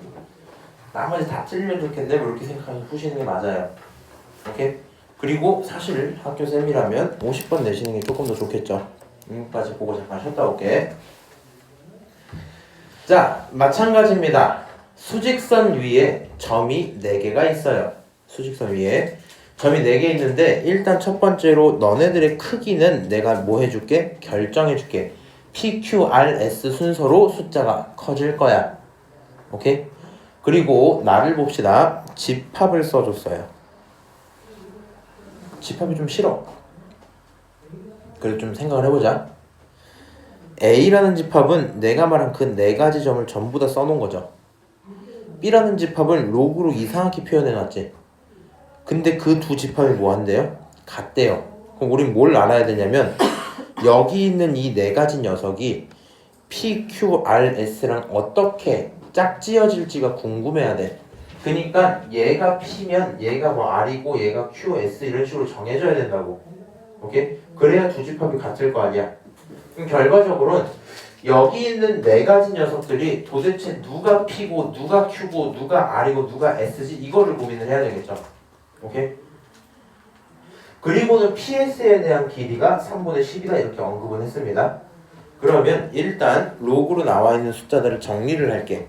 나머지 다 찔리면 좋겠네 뭐 이렇게 생각하면서 푸시는 게 맞아요. 오케이? 그리고 사실 학교 쌤이라면 50번 내시는 게 조금 더 좋겠죠. 여기까지 보고 잠깐 쉬었다 올게. 자, 마찬가지입니다. 수직선 위에 점이 4개가 있어요. 수직선 위에 점이 4개 있는데 일단 첫 번째로 너네들의 크기는 내가 뭐 해줄게? 결정해줄게. P, Q, R, S 순서로 숫자가 커질 거야. 오케이? 그리고 나를 봅시다. 집합을 써줬어요. 집합이 좀 싫어. 그래도 좀 생각을 해보자. A라는 집합은 내가 말한 그 4가지 점을 전부 다 써놓은 거죠. B라는 집합은 로그로 이상하게 표현해놨지. 근데 그 두 집합이 뭐 한대요? 같대요. 그럼 우린 뭘 알아야 되냐면 여기 있는 이 4가지 녀석이 P, Q, R, S랑 어떻게 짝지어질지가 궁금해야 돼. 그니까 얘가 P면 얘가 뭐 R이고 얘가 Q, S 이런 식으로 정해져야 된다고. 오케이? 그래야 두 집합이 같을 거 아니야. 그럼 결과적으로는 여기 있는 4가지 녀석들이 도대체 누가 P고 누가 Q고 누가 R이고 누가 S지 이거를 고민을 해야 되겠죠. 오케이? 그리고는 PS에 대한 길이가 3분의 10이다 이렇게 언급은 했습니다. 그러면 일단 로그로 나와 있는 숫자들을 정리를 할게.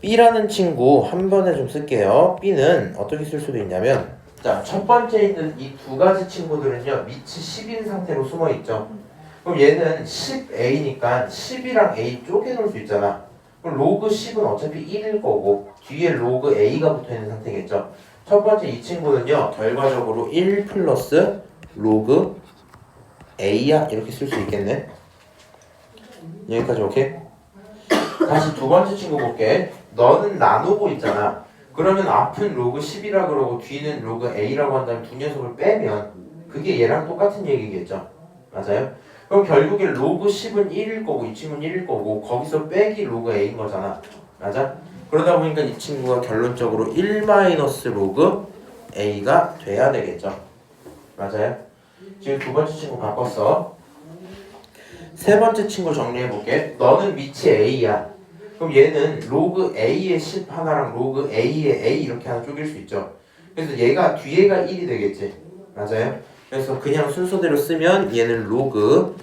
B라는 친구 한 번에 좀 쓸게요. B는 어떻게 쓸 수도 있냐면 자, 첫 번째 있는 이 2가지 친구들은요 밑이 10인 상태로 숨어 있죠. 그럼 얘는 10A니까 10이랑 A 쪼개놓을 수 있잖아. 그럼 로그 10은 어차피 1일 거고 뒤에 로그 A가 붙어있는 상태겠죠. 첫 번째 이 친구는요 결과적으로 1 플러스 로그 A야 이렇게 쓸 수 있겠네. 여기까지 오케이? 다시 두 번째 친구 볼게. 너는 나누고 있잖아. 그러면 앞은 로그 10이라 그러고 뒤는 로그 A라고 한다면 두 녀석을 빼면 그게 얘랑 똑같은 얘기겠죠. 맞아요? 그럼 결국에 로그 10은 1일 거고 이 친구는 1일 거고 거기서 빼기 로그 A인 거잖아. 맞아? 그러다 보니까 이 친구가 결론적으로 1 마이너스 로그 A가 돼야 되겠죠. 맞아요? 지금 두 번째 친구 바꿨어. 세 번째 친구 정리해볼게. 너는 위치 A야. 그럼 얘는 로그 A의 10 하나랑 로그 A의 A 이렇게 하나 쪼갤 수 있죠. 그래서 얘가 뒤에가 1이 되겠지. 맞아요? 그래서 그냥 순서대로 쓰면 얘는 로그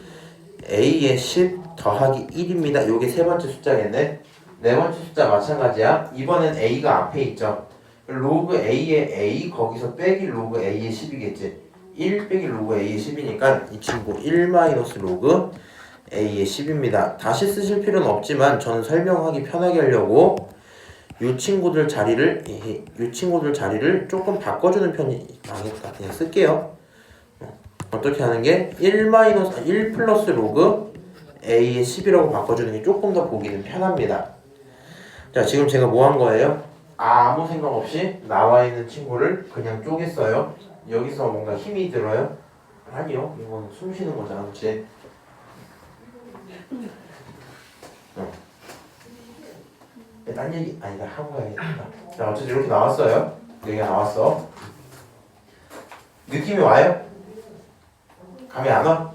A의 10 더하기 1입니다. 요게 세 번째 숫자겠네. 네 번째 숫자 마찬가지야. 이번엔 A가 앞에 있죠. 로그 A의 A 거기서 빼기 로그 A의 10이겠지. 1 빼기 로그 A의 10이니까 이 친구 1 마이너스 로그 A의 10입니다. 다시 쓰실 필요는 없지만 저는 설명하기 편하게 하려고 이 친구들 자리를 조금 바꿔주는 편이 나겠다. 그냥 쓸게요. 어떻게 하는 게 1 플러스 로그 A의 10이라고 바꿔주는 게 조금 더 보기는 편합니다. 자, 지금 제가 뭐 한 거예요? 아무 생각 없이 나와 있는 친구를 그냥 쪼갰어요. 여기서 뭔가 힘이 들어요? 아니요. 이건 숨 쉬는 거잖아. 그치? 딴 얘기 아니다. 하고 가야겠다. 자, 어쨌든 이렇게 나왔어요. 얘기가 나왔어. 느낌이 와요? 감이 안 와?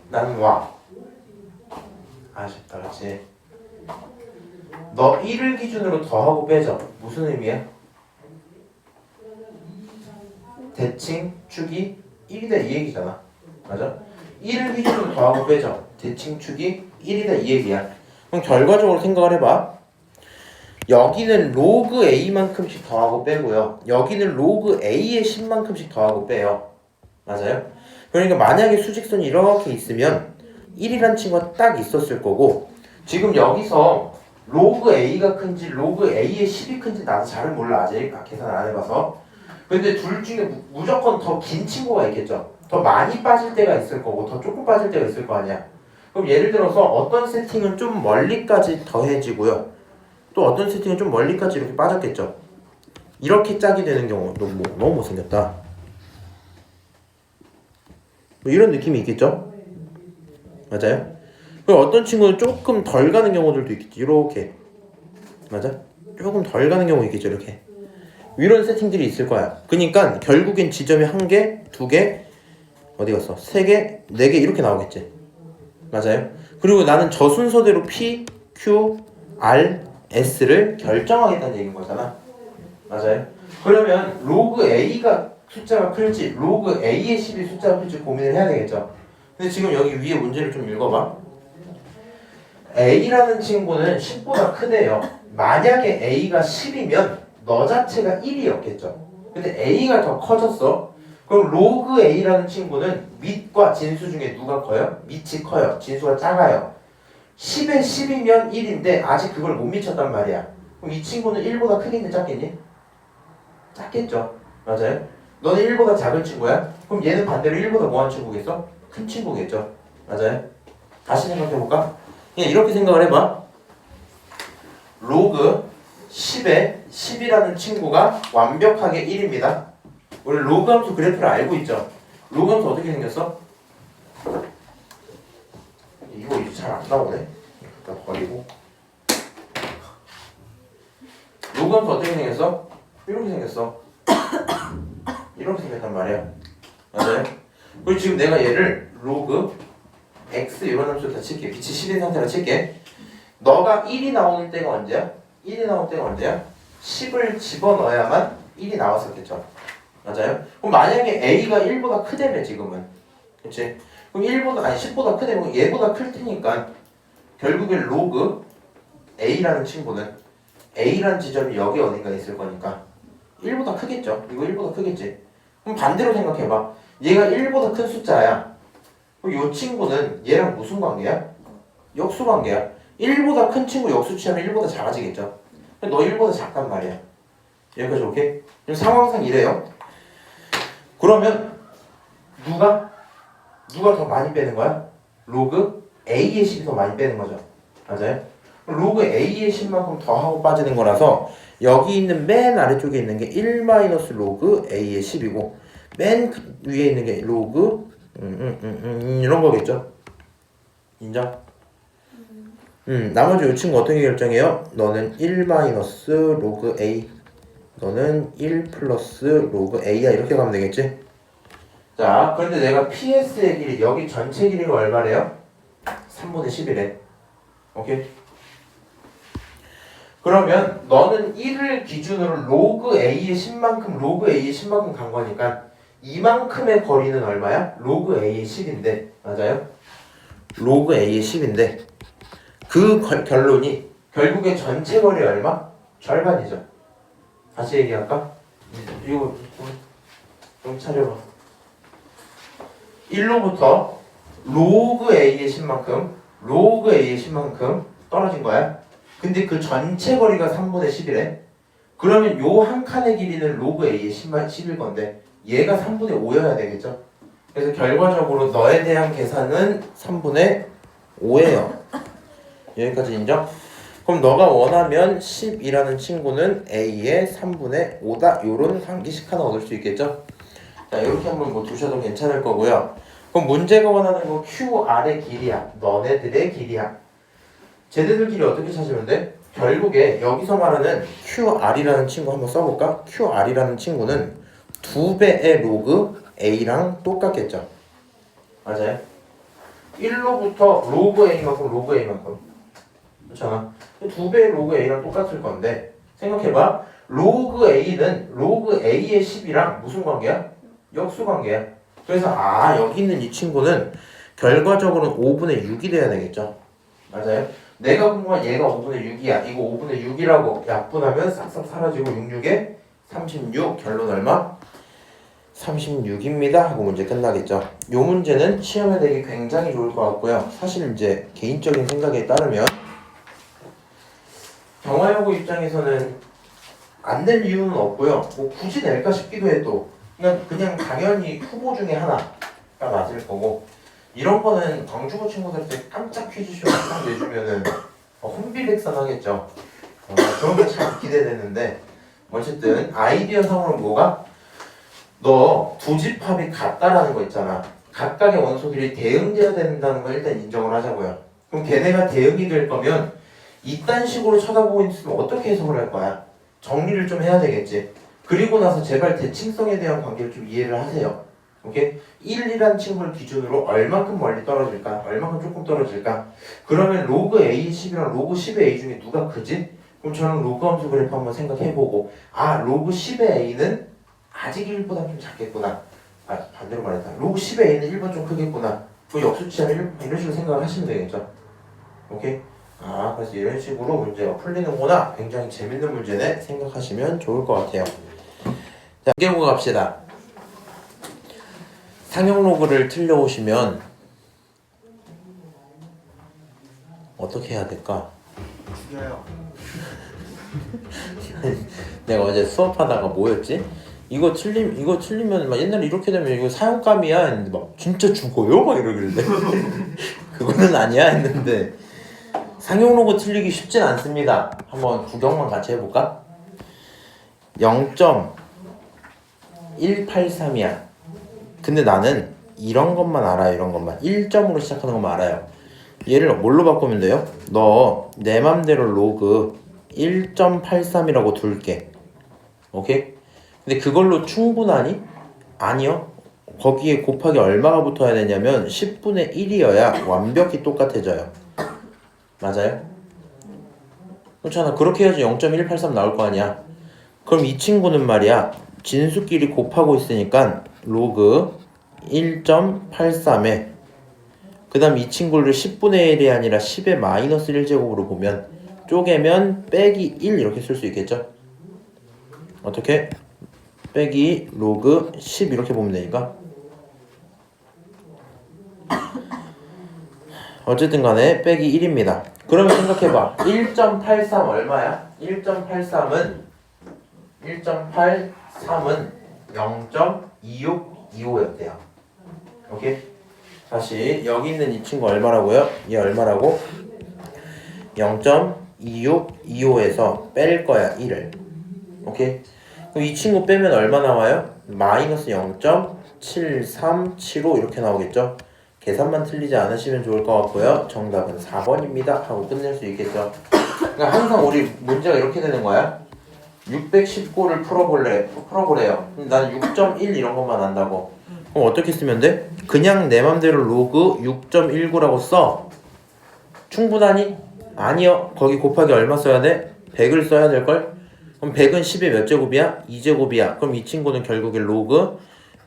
나는 와. 아쉽다. 그치? 너 1을 기준으로 더하고 빼죠. 무슨 의미야? 대칭, 축이 1이다 이 얘기잖아. 맞아? 1을 기준으로 더하고 빼죠. 대칭, 축이 1이다 이 얘기야. 그럼 결과적으로 생각을 해봐. 여기는 로그 A만큼씩 더하고 빼고요. 여기는 로그 A의 10만큼씩 더하고 빼요. 맞아요? 그러니까 만약에 수직선이 이렇게 있으면 1이란 친구가 딱 있었을 거고 지금 여기서 로그 A가 큰지 로그 A의 10이 큰지 나도 잘 몰라. 아직 계산 안 해봐서. 근데 둘 중에 무조건 더 긴 친구가 있겠죠. 더 많이 빠질 때가 있을 거고 더 조금 빠질 때가 있을 거 아니야. 그럼 예를 들어서 어떤 세팅은 좀 멀리까지 더해지고요. 또 어떤 세팅은 좀 멀리까지 이렇게 빠졌겠죠. 이렇게 짝이 되는 경우 너무 못생겼다. 뭐 이런 느낌이 있겠죠. 맞아요? 그리고 어떤 친구는 조금 덜 가는 경우들도 있겠지. 이렇게. 맞아? 조금 덜 가는 경우 있겠죠. 이렇게. 이런 세팅들이 있을 거야. 그러니까 결국엔 지점이 1개, 2개, 어디 갔어? 3개, 4개 이렇게 나오겠지. 맞아요? 그리고 나는 저 순서대로 P, Q, R, S를 결정하겠다는 얘기인 거잖아. 맞아요? 그러면 로그 A가 숫자가 클지 로그 A의 10이 숫자가 클지 고민을 해야 되겠죠. 근데 지금 여기 위에 문제를 좀 읽어봐. A라는 친구는 10보다 크대요. 만약에 A가 10이면 너 자체가 1이었겠죠. 근데 A가 더 커졌어. 그럼 로그 A라는 친구는 밑과 진수 중에 누가 커요? 밑이 커요. 진수가 작아요. 10에 10이면 1인데 아직 그걸 못 미쳤단 말이야. 그럼 이 친구는 1보다 크겠니 작겠니? 작겠죠. 맞아요? 너는 1보다 작은 친구야? 그럼 얘는 반대로 1보다 뭐한 친구겠어? 큰 친구겠죠. 맞아요? 다시 생각해볼까? 그냥 이렇게 생각을 해봐. 로그 10에 10이라는 친구가 완벽하게 1입니다. 우리 로그 함수 그래프를 알고 있죠? 로그 함수 어떻게 생겼어? 이거 이제 잘 안 나오네. 일단 버리고. 로그 함수 어떻게 생겼어? 이렇게 생겼어. 이렇게 생겼단 말이야. 맞아요? 그리고 지금 내가 얘를 로그 x 이런 함수 다 칠게. 빛이 10인 상태로 칠게. 너가 1이 나오는 때가 언제야? 1이 나오는 때가 언제야? 10을 집어넣어야만 1이 나왔었겠죠. 맞아요? 그럼 만약에 a가 1보다 크다며 지금은. 그치? 그럼 10보다 크다면 얘보다 클 테니까 결국엔 로그 a라는 친구는 a라는 지점이 여기 어딘가 있을 거니까 1보다 크겠죠. 이거 1보다 크겠지. 그럼 반대로 생각해봐. 얘가 1보다 큰 숫자야. 그럼 이 친구는 얘랑 무슨 관계야? 역수 관계야. 1보다 큰 친구 역수 취하면 1보다 작아지겠죠. 너 1보다 작단 말이야. 여기까지 오케이? 그럼 상황상 이래요. 그러면 누가 더 많이 빼는 거야? 로그 A의 10이 더 많이 빼는 거죠. 맞아요? 로그 A의 10만큼 더하고 빠지는 거라서 여기 있는 맨 아래쪽에 있는 게 1 마이너스 로그 A의 10이고 맨 위에 있는 게 로그 이런 거겠죠? 인정? 나머지 이 친구 어떻게 결정해요? 너는 1 마이너스 로그 A, 너는 1 플러스 로그 A야 이렇게 가면 되겠지? 자, 그런데 내가 PS의 길이 여기 전체 길이가 얼마래요? 3분의 10이래. 오케이? 그러면 너는 1을 기준으로 로그 A의 10만큼 로그 A의 10만큼 간 거니까 이만큼의 거리는 얼마야? 로그 A의 10인데 맞아요? 로그 A의 10인데 그 결론이 결국에 전체 거리 얼마? 절반이죠. 다시 얘기할까? 이거 좀 차려봐. 1로부터 로그 A의 10만큼 로그 A의 10만큼 떨어진 거야. 근데 그 전체 거리가 3분의 10이래. 그러면 요 한 칸의 길이는 로그 A의 10일 건데 얘가 3분의 5여야 되겠죠? 그래서 결과적으로 너에 대한 계산은 3분의 5예요. 여기까지 인정? 그럼 너가 원하면 10이라는 친구는 A의 3분의 5다. 요런 상기식 하나 얻을 수 있겠죠? 자, 이렇게 한번 뭐 두셔도 괜찮을 거고요. 그럼 문제가 원하는 거 QR의 길이야. 너네들의 길이야. 쟤네들 길이 어떻게 찾으면 돼? 결국에 여기서 말하는 QR이라는 친구 한번 써볼까? QR이라는 친구는 2배의 로그 A랑 똑같겠죠? 맞아요? 1로부터 로그 A만큼 로그 A만큼 그렇잖아. 2배의 로그 A랑 똑같을 건데 생각해봐. 로그 A는 로그 A의 10이랑 무슨 관계야? 역수 관계야. 그래서 여기 있는 이 친구는 결과적으로는 5분의 6이 돼야 되겠죠? 맞아요? 내가 공부한 얘가 5분의 6이야. 이거 5분의 6이라고 약분하면 싹싹 사라지고 66에 36 결론 얼마? 36입니다 하고 문제 끝나겠죠. 요 문제는 시험에 내기 굉장히 좋을 것 같고요. 사실 이제 개인적인 생각에 따르면 경화여고 입장에서는 안 낼 이유는 없고요. 뭐 굳이 낼까 싶기도 해도 그냥 당연히 후보 중에 하나가 맞을 거고 이런 거는 광주고 친구들한테 깜짝 퀴즈 시험 딱 내주면은 혼비백산하겠죠. 그런 게 참 기대되는데 어쨌든 아이디어 상으로 뭐가? 너 두 집합이 같다라는 거 있잖아. 각각의 원소들이 대응돼야 된다는 걸 일단 인정을 하자고요. 그럼 걔네가 대응이 될 거면 이딴 식으로 쳐다보고 있으면 어떻게 해석을 할 거야? 정리를 좀 해야 되겠지. 그리고 나서 제발 대칭성에 대한 관계를 좀 이해를 하세요. 오케이? 1이라는 친구를 기준으로 얼만큼 멀리 떨어질까? 얼만큼 조금 떨어질까? 그러면 로그 A 10이랑 로그 10의 A 중에 누가 크지? 그럼 저는 로그 함수 그래프 한번 생각해보고 로그 10의 A는 아직 1보다 좀 작겠구나. 반대로 말했다. 로그 10의 A는 1번 좀 크겠구나. 그 역수치하면 이런 식으로 생각을 하시면 되겠죠. 오케이? 그래서 이런 식으로 문제가 풀리는구나. 굉장히 재밌는 문제네. 생각하시면 좋을 것 같아요. 자, 문제보고 갑시다. 상용 로그를 틀려오시면 어떻게 해야 될까? 죽여요. 내가 어제 수업하다가 뭐였지? 이거 틀리면 막 옛날에 이렇게 되면 이거 사용감이야 했는데 막 진짜 죽어요? 막 이러길래 그거는 아니야 했는데 상용 로그 틀리기 쉽진 않습니다. 한번 구경만 같이 해볼까? 0.183이야. 근데 나는 이런 것만 알아요. 이런 것만 1점으로 시작하는 것만 알아요. 얘를 뭘로 바꾸면 돼요? 너 내 맘대로 로그 1.83이라고 둘게. 오케이? 근데 그걸로 충분하니? 아니요. 거기에 곱하기 얼마가 붙어야 되냐면 10분의 1이어야 완벽히 똑같아져요. 맞아요? 그렇잖아. 그렇게 해야지 0.183 나올 거 아니야. 그럼 이 친구는 말이야 진수끼리 곱하고 있으니까 로그 1.83에 그 다음 이 친구를 10분의 1이 아니라 10의 마이너스 1제곱으로 보면 쪼개면 빼기 1 이렇게 쓸 수 있겠죠? 어떻게? 빼기 로그 10 이렇게 보면 되니까 어쨌든 간에 빼기 1입니다. 그러면 생각해봐. 1.83 얼마야? 1.83은 0.2625였대요. 오케이? 다시 여기 있는 이 친구 얼마라고요? 얘 얼마라고? 0.2625에서 뺄 거야 1을. 오케이? 그럼 이 친구 빼면 얼마 나와요? 마이너스 0.7375 이렇게 나오겠죠? 계산만 틀리지 않으시면 좋을 것 같고요. 정답은 4번입니다 하고 끝낼 수 있겠죠. 그러니까 항상 우리 문제가 이렇게 되는 거야. 619를 풀어보래요. 나는 6.1 이런 것만 안다고. 그럼 어떻게 쓰면 돼? 그냥 내 맘대로 로그 6.19라고 써. 충분하니? 아니요. 거기 곱하기 얼마 써야 돼? 100을 써야 될걸? 그럼 100은 10의 몇 제곱이야? 2제곱이야. 그럼 이 친구는 결국에 로그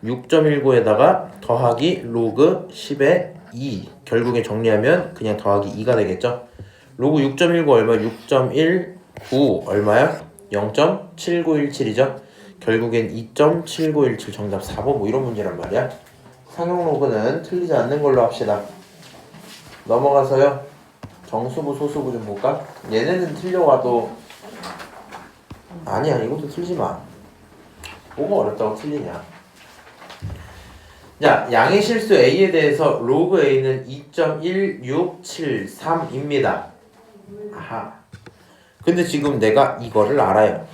6.19에다가 더하기 로그 10의 2. 결국에 정리하면 그냥 더하기 2가 되겠죠? 로그 6.19 얼마? 6.19 얼마야? 0.7917이죠? 결국엔 2.7917 정답 4번 뭐 이런 문제란 말이야. 상용 로그는 틀리지 않는 걸로 합시다. 넘어가서요. 정수부 소수부 좀 볼까? 얘네는 틀려와도 아니야 이것도 틀지 마. 뭐가 어렵다고 틀리냐. 자, 양의 실수 A에 대해서 로그 A는 2.1673입니다. 아하. 근데 지금 내가 이거를 알아요.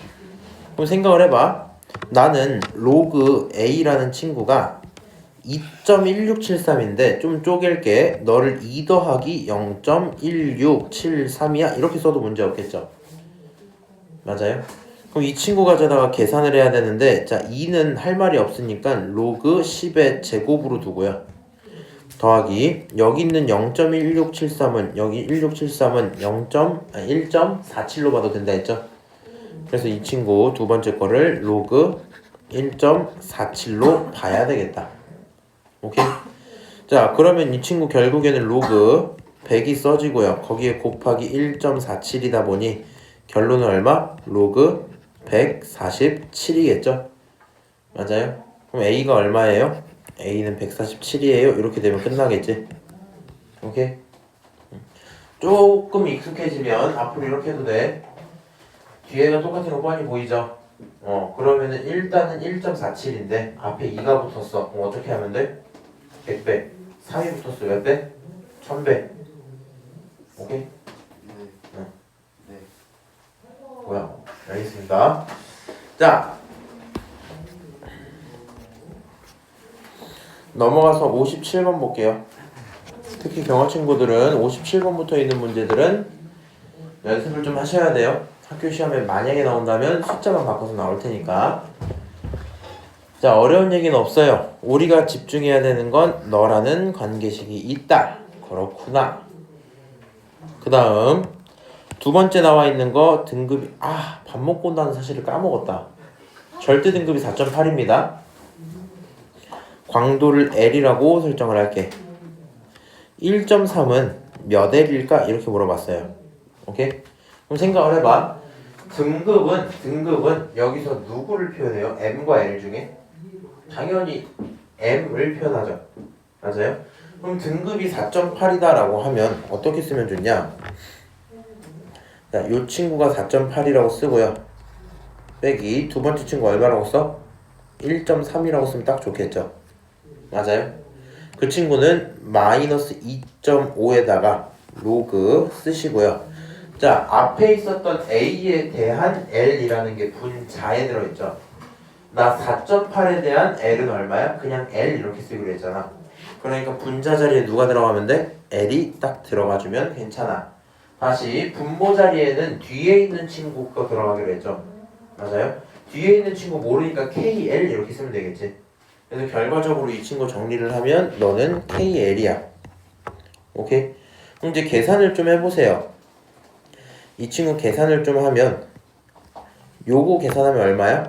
그럼 생각을 해봐. 나는 로그 A라는 친구가 2.1673인데 좀 쪼갤게. 너를 2 더하기 0.1673이야 이렇게 써도 문제 없겠죠. 맞아요? 그럼 이 친구 가져다가 계산을 해야 되는데, 자 2는 할 말이 없으니까 로그 10의 제곱으로 두고요. 더하기 여기 있는 0.1673은 여기 1673은 1.47로 봐도 된다 했죠. 그래서 이 친구 두 번째 거를 로그 1.47로 봐야 되겠다. 오케이? 자 그러면 이 친구 결국에는 로그 100이 써지고요. 거기에 곱하기 1.47이다 보니 결론은 얼마? 로그 147이겠죠? 맞아요? 그럼 A가 얼마예요? A는 147이에요. 이렇게 되면 끝나겠지? 오케이? 조금 익숙해지면 앞으로 이렇게 해도 돼. 뒤에가 똑같은 거 뻔히 보이죠? 그러면은 일단은 1.47인데 앞에 2가 붙었어. 그럼 어떻게 하면 돼? 100배. 3이 붙었어. 몇 배? 1000배. 오케이? 뭐야? 알겠습니다. 자, 넘어가서 57번 볼게요. 특히 경화 친구들은 57번부터 있는 문제들은 연습을 좀 하셔야 돼요. 학교 시험에 만약에 나온다면 숫자만 바꿔서 나올 테니까. 자, 어려운 얘기는 없어요. 우리가 집중해야 되는 건 너라는 관계식이 있다. 그렇구나. 그 다음 두 번째 나와 있는 거 등급이 밥 먹고 온다는 사실을 까먹었다. 절대 등급이 4.8입니다. 광도를 L이라고 설정을 할게. 1.3은 몇 L일까? 이렇게 물어봤어요. 오케이? 그럼 생각을 해봐. 등급은 여기서 누구를 표현해요? M과 L 중에? 당연히 M을 표현하죠. 맞아요? 그럼 등급이 4.8이다 라고 하면 어떻게 쓰면 좋냐? 자, 요 친구가 4.8이라고 쓰고요. 빼기 두 번째 친구 얼마라고 써? 1.3이라고 쓰면 딱 좋겠죠. 맞아요? 그 친구는 마이너스 2.5에다가 로그 쓰시고요. 자, 앞에 있었던 A에 대한 L이라는 게 분자에 들어있죠. 나 4.8에 대한 L은 얼마야? 그냥 L 이렇게 쓰기로 했잖아. 그러니까 분자 자리에 누가 들어가면 돼? L이 딱 들어가주면 괜찮아. 다시 분모 자리에는 뒤에 있는 친구 거 들어가기로 했죠. 맞아요? 뒤에 있는 친구 모르니까 KL 이렇게 쓰면 되겠지. 그래서 결과적으로 이 친구 정리를 하면 너는 KL이야. 오케이? 그럼 이제 계산을 좀 해보세요. 이 친구 계산을 좀 하면 요거 계산하면 얼마야?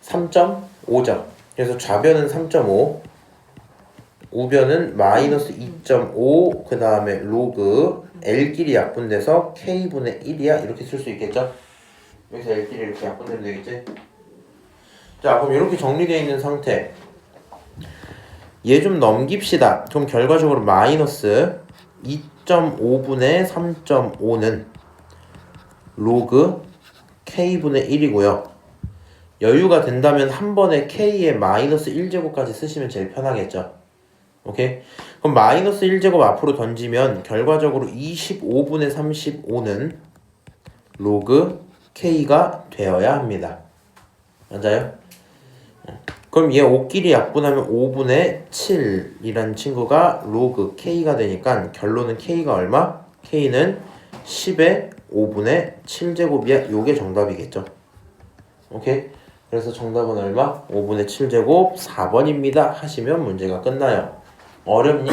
3.5죠. 그래서 좌변은 3.5, 우변은 마이너스 2.5, 그 다음에 로그 L끼리 약분돼서 K분의 1이야. 이렇게 쓸 수 있겠죠? 여기서 L끼리 이렇게 약분되면 되겠지? 자, 그럼 이렇게 정리되어 있는 상태. 얘 좀 넘깁시다. 그럼 결과적으로 마이너스 2.5분의 3.5는 로그 K분의 1이고요. 여유가 된다면 한 번에 K의 마이너스 1제곱까지 쓰시면 제일 편하겠죠. 오케이? 그럼 마이너스 1제곱 앞으로 던지면 결과적으로 25분의 35는 로그 K가 되어야 합니다. 맞아요? 그럼 얘 5끼리 약분하면 5분의 7이라는 친구가 로그 K가 되니까 결론은 K가 얼마? K는 10의 5분의 7제곱이야. 요게 정답이겠죠. 오케이? 그래서 정답은 얼마? 5분의 7제곱 4번입니다. 하시면 문제가 끝나요. 어렵니?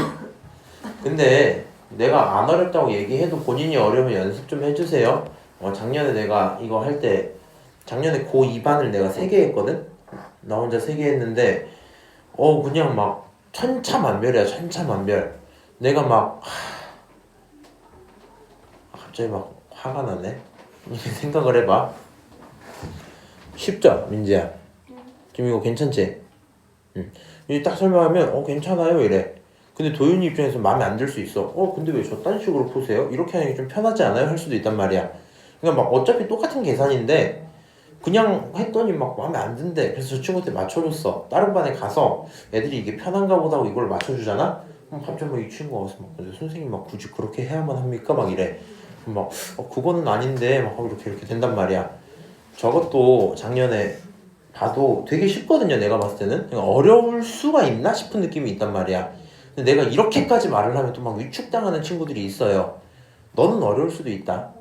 근데 내가 안 어렵다고 얘기해도 본인이 어려우면 연습 좀 해주세요. 작년에 내가 이거 할 때 작년에 고2반을 내가 3개 했거든? 나 혼자 3개 했는데 그냥 막 천차만별이야. 천차만별. 내가 막 갑자기 막 화가 나네. 이렇게 생각을 해봐. 쉽죠? 민지야? 지금 이거 괜찮지? 응. 이제 딱 설명하면 괜찮아요 이래. 근데 도윤이 입장에서 마음에 안 들 수 있어. 근데 왜 저딴 식으로 푸세요? 이렇게 하는 게 좀 편하지 않아요? 할 수도 있단 말이야. 그러니까 막 어차피 똑같은 계산인데 그냥 했더니 막 마음에 안 든대. 그래서 저 친구한테 맞춰줬어. 다른 반에 가서 애들이 이게 편한가 보다 하고 이걸 맞춰주잖아? 그럼 갑자기 막 이 친구가 와서 막 선생님 막 굳이 그렇게 해야만 합니까? 막 이래. 그럼 막 그거는 아닌데 막 이렇게 된단 말이야. 저것도 작년에 봐도 되게 쉽거든요. 내가 봤을 때는 그러니까 어려울 수가 있나 싶은 느낌이 있단 말이야. 근데 내가 이렇게까지 말을 하면 또 막 위축당하는 친구들이 있어요. 너는 어려울 수도 있다.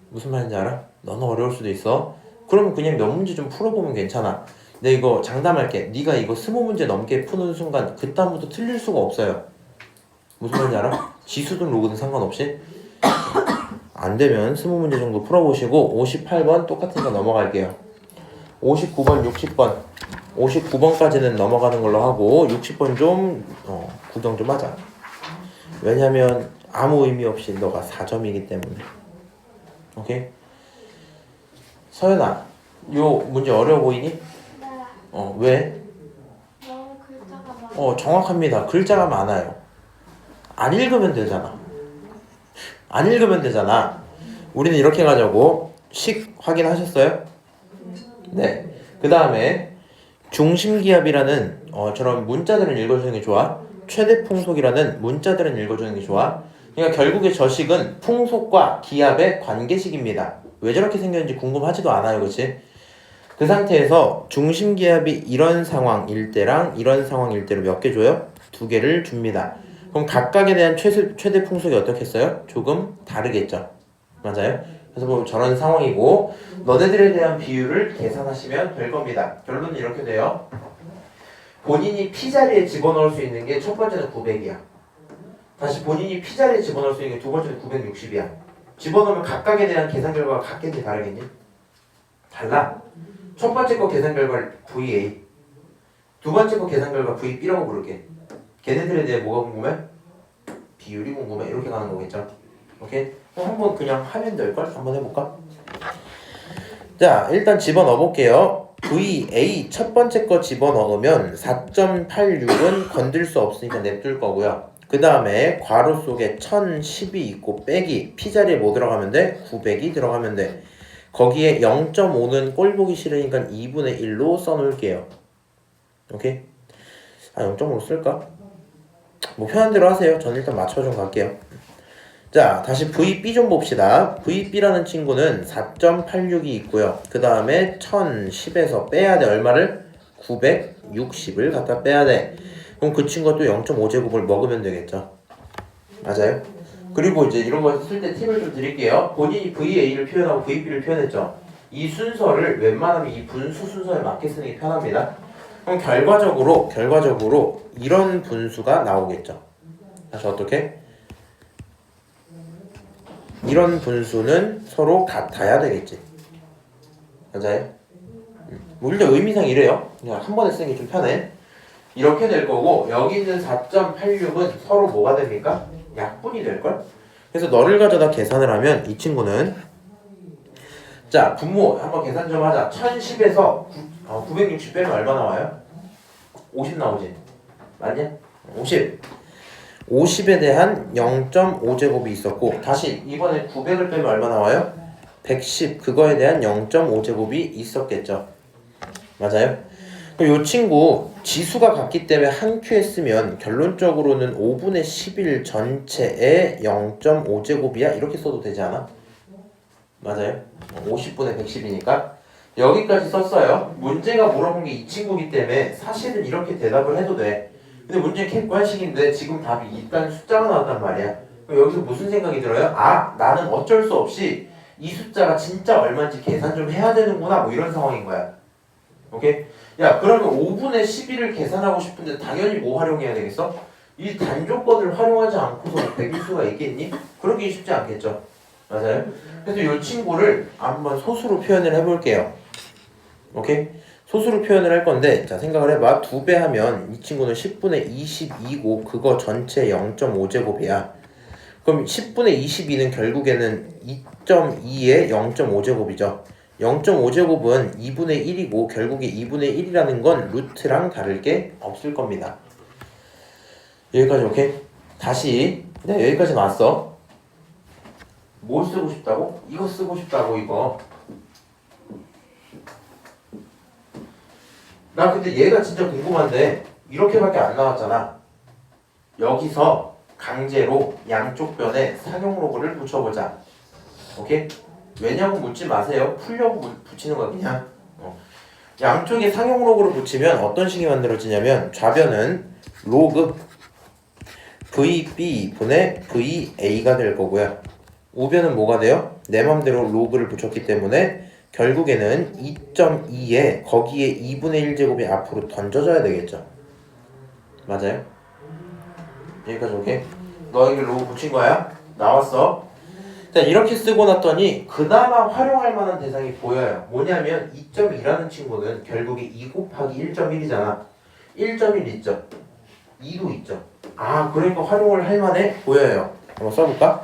무슨 말인지 알아? 너는 어려울 수도 있어. 그러면 그냥 몇 문제 좀 풀어보면 괜찮아. 근데 이거 장담할게. 네가 이거 20문제 넘게 푸는 순간 그다음부터 틀릴 수가 없어요. 무슨 말인지 알아? 지수든 로그든 상관없이 안 되면 20문제 정도 풀어보시고 58번 똑같은 거 넘어갈게요. 59번, 60번 59번까지는 넘어가는 걸로 하고 60번 좀 구경 좀 하자. 왜냐면 아무 의미 없이 너가 4점이기 때문에. 오케이? 서연아, 요 문제 어려워 보이니? 네. 왜? 너무 글자가 많아. 정확합니다. 글자가 많아요. 안 읽으면 되잖아. 안 읽으면 되잖아. 우리는 이렇게 가자고. 식 확인하셨어요? 네. 그 다음에 중심기압이라는 저런 문자들은 읽어주는 게 좋아. 최대풍속이라는 문자들은 읽어주는 게 좋아. 그러니까 결국에 저 식은 풍속과 기압의 관계식입니다. 왜 저렇게 생겼는지 궁금하지도 않아요. 그치? 그 상태에서 중심기압이 이런 상황일 때랑 이런 상황일 때로 몇 개 줘요? 2개를 줍니다. 그럼 각각에 대한 최대 풍속이 어떻겠어요? 조금 다르겠죠. 맞아요? 그래서 뭐 저런 상황이고 너네들에 대한 비율을 계산하시면 될 겁니다. 결론은 이렇게 돼요. 본인이 P자리에 집어넣을 수 있는 게 첫 번째는 900이야. 다시 본인이 P자리에 집어넣을 수 있는 게 두 번째는 960이야. 집어넣으면 각각에 대한 계산 결과가 같겠니 다르겠니? 달라. 첫 번째 거 계산 결과를 VA, 두 번째 거 계산 결과 VB라고 부를게. 걔네들에 대해 뭐가 궁금해? 비율이 궁금해. 이렇게 가는 거겠죠. 오케이? 그럼 한번 그냥 하면 될걸? 한번 해볼까? 자, 일단 집어넣어 볼게요. VA 첫 번째 거 집어넣으면 4.86은 건들 수 없으니까 냅둘 거고요. 그 다음에 괄호 속에 1010이 있고 빼기 P자리에 뭐 들어가면 돼? 900이 들어가면 돼. 거기에 0.5는 꼴 보기 싫으니까 2분의 1로 써놓을게요. 오케이? 0.5로 쓸까? 뭐 편한 대로 하세요. 전 일단 맞춰 좀 갈게요. 자, 다시 VB 좀 봅시다. VB라는 친구는 4.86이 있고요. 그 다음에 1010에서 빼야 돼. 얼마를? 960을 갖다 빼야 돼. 그럼 그 친구가 또 0.5제곱을 먹으면 되겠죠. 맞아요? 그리고 이제 이런 거 쓸 때 팁을 좀 드릴게요. 본인이 VA를 표현하고 VB를 표현했죠. 이 순서를 웬만하면 이 분수 순서에 맞게 쓰는 게 편합니다. 그럼 결과적으로 이런 분수가 나오겠죠. 다시 어떻게? 이런 분수는 서로 같아야 되겠지. 맞아요? 물론 의미상 이래요. 그냥 한 번에 쓰는 게 좀 편해. 이렇게 될 거고 여기 있는 4.86은 서로 뭐가 됩니까? 약분이 될걸? 그래서 너를 가져다 계산을 하면 이 친구는 자 분모 한번 계산 좀 하자. 1010에서 960 빼면 얼마 나와요? 50 나오지? 맞냐? 50에 대한 0.5제곱이 있었고 다시 이번에 900을 빼면 얼마 나와요? 110 그거에 대한 0.5제곱이 있었겠죠. 맞아요? 그럼 이 친구 지수가 같기 때문에 한 큐 했으면 결론적으로는 5분의 11 전체의 0.5제곱이야 이렇게 써도 되지 않아? 맞아요? 50분의 110이니까 여기까지 썼어요. 문제가 물어본 게 이 친구기 때문에 사실은 이렇게 대답을 해도 돼. 근데 문제는 객관식인데 지금 답이 일단 숫자가 나왔단 말이야. 그럼 여기서 무슨 생각이 들어요? 아, 나는 어쩔 수 없이 이 숫자가 진짜 얼마인지 계산 좀 해야 되는구나 뭐 이런 상황인 거야. 오케이? 야, 그러면 5분의 11을 계산하고 싶은데 당연히 뭐 활용해야 되겠어? 이 단조건을 활용하지 않고서 백일수가 있겠니? 그러기 쉽지 않겠죠. 맞아요? 그래서 이 친구를 한번 소수로 표현을 해볼게요. 오케이? 소수로 표현을 할 건데, 자, 생각을 해봐. 2배 하면 이 친구는 10분의 22고, 그거 전체 0.5제곱이야. 그럼 10분의 22는 결국에는 2.2의 0.5제곱이죠. 0.5제곱은 2분의 1이고, 결국에 2분의 1이라는 건 루트랑 다를 게 없을 겁니다. 여기까지 오케이? 다시, 네, 여기까지 나왔어. 뭘 쓰고 싶다고? 이거 쓰고 싶다고, 이거. 나 근데 얘가 진짜 궁금한데 이렇게밖에 안 나왔잖아. 여기서 강제로 양쪽 변에 상용 로그를 붙여보자. 오케이? 왜냐고 묻지 마세요. 풀려고 붙이는 거 그냥. 양쪽에 상용 로그를 붙이면 어떤 식이 만들어지냐면 좌변은 로그 VB 분의 VA가 될 거고요. 우변은 뭐가 돼요? 내 맘대로 로그를 붙였기 때문에 결국에는 2.2에 거기에 2분의 1제곱이 앞으로 던져져야 되겠죠. 맞아요? 여기까지 오케이? 너 여기 로그 붙인 거야? 나왔어. 자, 이렇게 쓰고 났더니 그나마 활용할 만한 대상이 보여요. 뭐냐면 2.2라는 친구는 결국에 2 곱하기 1.1이잖아. 1.1 있죠? 2도 있죠? 아, 그러니까 활용을 할 만해 보여요. 한번 써볼까?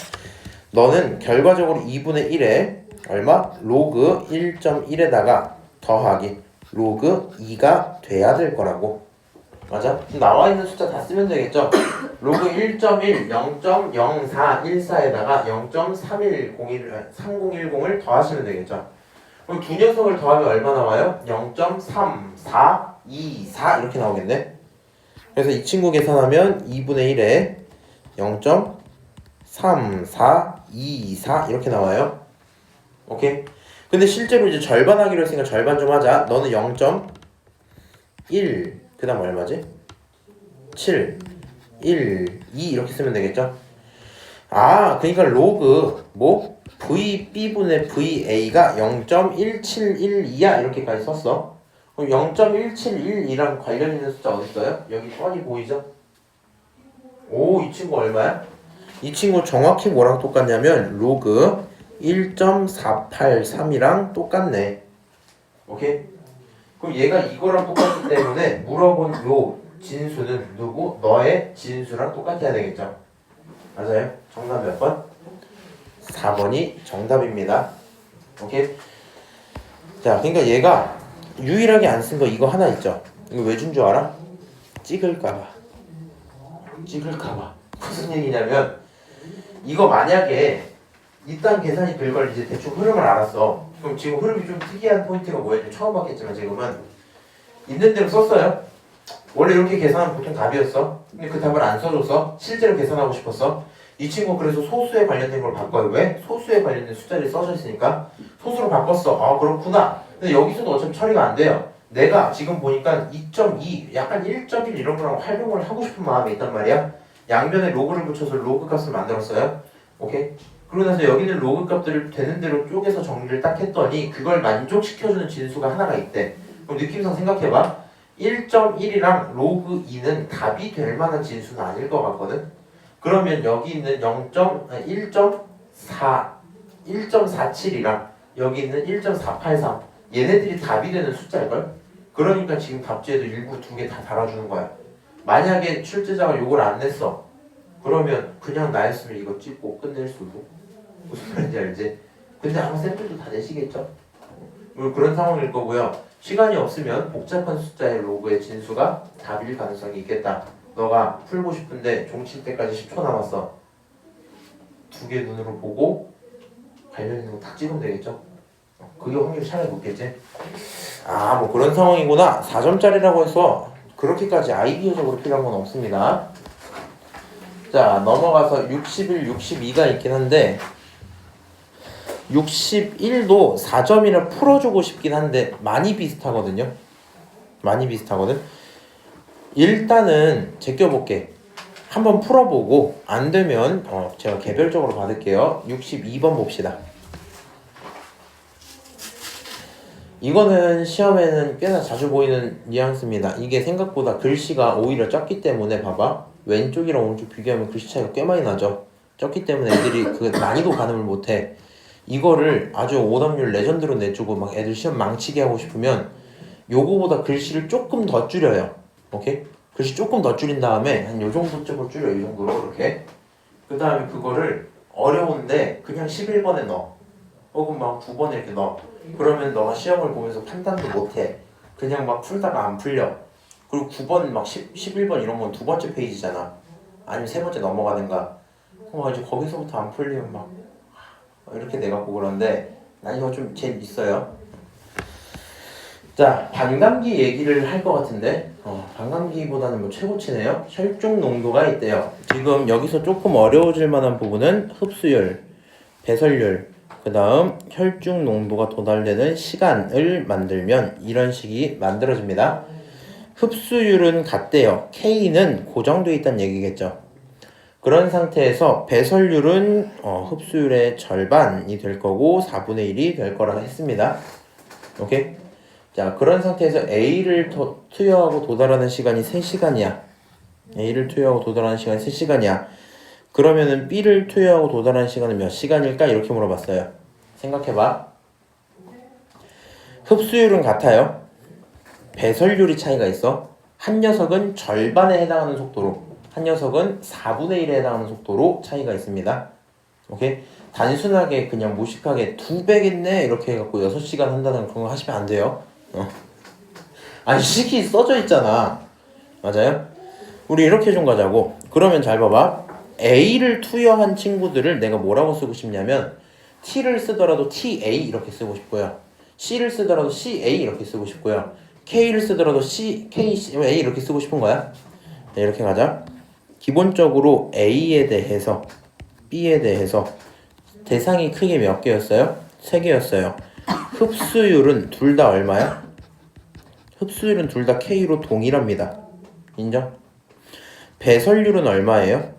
너는 결과적으로 2분의 1에 얼마? 로그 1.1에다가 더하기 로그 2가 돼야 될 거라고. 맞아? 나와 있는 숫자 다 쓰면 되겠죠? 로그 1.1, 0.0414에다가 0.3010을 더하시면 되겠죠? 그럼 두 녀석을 더하면 얼마 나와요? 0.3424 이렇게 나오겠네? 그래서 이 친구 계산하면 2분의 1에 0.3424 이렇게 나와요. 오케이? 근데 실제로 이제 절반 하기로 했으니까 절반 좀 하자. 너는 0.1, 그 다음 얼마지? 7, 1, 2 이렇게 쓰면 되겠죠? 아, 그러니까 로그 뭐? VB분의 VA가 0.1712야 이렇게까지 썼어. 그럼 0.1712랑 관련 있는 숫자 어디 있어요? 여기 뻔히 보이죠? 오, 이 친구 얼마야? 이 친구 정확히 뭐랑 똑같냐면 로그 1.483이랑 똑같네. 오케이? 그럼 얘가 이거랑 똑같기 때문에 물어본 요 진수는 누구? 너의 진수랑 똑같아야 되겠죠? 맞아요? 정답 몇 번? 4번이 정답입니다. 오케이? 자, 그러니까 얘가 유일하게 안 쓴 거 이거 하나 있죠? 이거 왜 준 줄 알아? 찍을까봐. 찍을까봐. 무슨 얘기냐면 이거 만약에 일단 계산이 될 걸 이제 대충 흐름을 알았어. 그럼 지금 흐름이 좀 특이한 포인트가 뭐였지? 처음 봤겠지만 지금은 있는 대로 썼어요. 원래 이렇게 계산하면 보통 답이었어. 근데 그 답을 안 써줘서 실제로 계산하고 싶었어. 이 친구 그래서 소수에 관련된 걸 바꿔요. 왜? 소수에 관련된 숫자를 써져 있으니까 소수로 바꿨어. 아, 그렇구나. 근데 여기서도 어차피 처리가 안 돼요. 내가 지금 보니까 2.2, 약간 1.1 이런 거랑 활용을 하고 싶은 마음이 있단 말이야. 양변에 로그를 붙여서 로그 값을 만들었어요. 오케이? 그러고 나서 여기는 로그 값들을 되는 대로 쪼개서 정리를 딱 했더니 그걸 만족시켜주는 진수가 하나가 있대. 그럼 느낌상 생각해봐. 1.1이랑 로그 2는 답이 될 만한 진수는 아닐 것 같거든? 그러면 여기 있는 1.47이랑 여기 있는 1.483 얘네들이 답이 되는 숫자일걸? 그러니까 지금 답지에도 일부 두 개 다 달아주는 거야. 만약에 출제자가 요걸 안 냈어. 그러면 그냥 나였으면 이거 찍고 끝낼 수도. 무슨 말인지 알지? 근데 아마 쌤들도 다 내시겠죠? 그런 상황일 거고요. 시간이 없으면 복잡한 숫자의 로그의 진수가 답일 가능성이 있겠다. 너가 풀고 싶은데 종칠 때까지 10초 남았어. 두 개 눈으로 보고 관련 있는 거 딱 찍으면 되겠죠? 그게 확률이 차라리 높겠지. 아, 뭐 그런 상황이구나. 4점짜리라고 해서 그렇게까지 아이디어적으로 필요한 건 없습니다. 자, 넘어가서 61, 62가 있긴 한데 61도 4점이라 풀어주고 싶긴 한데 많이 비슷하거든요. 많이 비슷하거든. 일단은 제껴볼게. 한번 풀어보고 안 되면 제가 개별적으로 받을게요. 62번 봅시다. 이거는 시험에는 꽤나 자주 보이는 뉘앙스입니다. 이게 생각보다 글씨가 오히려 적기 때문에 봐봐. 왼쪽이랑 오른쪽 비교하면 글씨 차이가 꽤 많이 나죠. 적기 때문에 애들이 그 난이도 가늠을 못해. 이거를 아주 오답률 레전드로 내주고 막 애들 시험 망치게 하고 싶으면 요거보다 글씨를 조금 더 줄여요. 오케이? 글씨 조금 더 줄인 다음에 한 요 정도쯤으로 줄여. 이 정도로 이렇게. 그 다음에 그거를 어려운데 그냥 11번에 넣어. 혹은 막 9번에 이렇게 넣어. 그러면 너가 시험을 보면서 판단도 못해. 그냥 막 풀다가 안 풀려. 그리고 9번 막 11번 이런 건 두 번째 페이지잖아. 아니면 세 번째 넘어가든가. 그럼 이제 거기서부터 안 풀리면 막 이렇게 내갖고 그러는데 난이도가 좀 제일 있어요. 자, 반감기 얘기를 할 것 같은데 반감기보다는 뭐 최고치네요. 혈중 농도가 있대요. 지금 여기서 조금 어려워질 만한 부분은 흡수율, 배설률, 그 다음 혈중 농도가 도달되는 시간을 만들면 이런 식이 만들어집니다. 흡수율은 같대요. K는 고정되어 있다는 얘기겠죠. 그런 상태에서 배설률은 흡수율의 절반이 될 거고 4분의 1이 될 거라고 했습니다. 오케이? 자, 그런 상태에서 A를 투여하고 도달하는 시간이 3시간이야. A를 투여하고 도달하는 시간이 3시간이야. 그러면은 B를 투여하고 도달하는 시간은 몇 시간일까? 이렇게 물어봤어요. 생각해봐. 흡수율은 같아요. 배설률이 차이가 있어. 한 녀석은 절반에 해당하는 속도로, 한 녀석은 4분의 1에 해당하는 속도로 차이가 있습니다. 오케이? 단순하게 그냥 무식하게 2배겠네 이렇게 해갖고 6시간 한다는 그런 거 하시면 안 돼요. 아니 식이 써져 있잖아. 맞아요? 우리 이렇게 좀 가자고. 그러면 잘 봐봐. A를 투여한 친구들을 내가 뭐라고 쓰고 싶냐면 T를 쓰더라도 TA 이렇게 쓰고 싶고요. C를 쓰더라도 CA 이렇게 쓰고 싶고요. K를 쓰더라도 KA 이렇게 쓰고 싶은 거야. 네, 이렇게 가자. 기본적으로 A에 대해서 B에 대해서 대상이 크게 몇 개였어요? 3개였어요. 흡수율은 둘 다 얼마야? 흡수율은 둘 다 K로 동일합니다. 인정? 배설률은 얼마예요?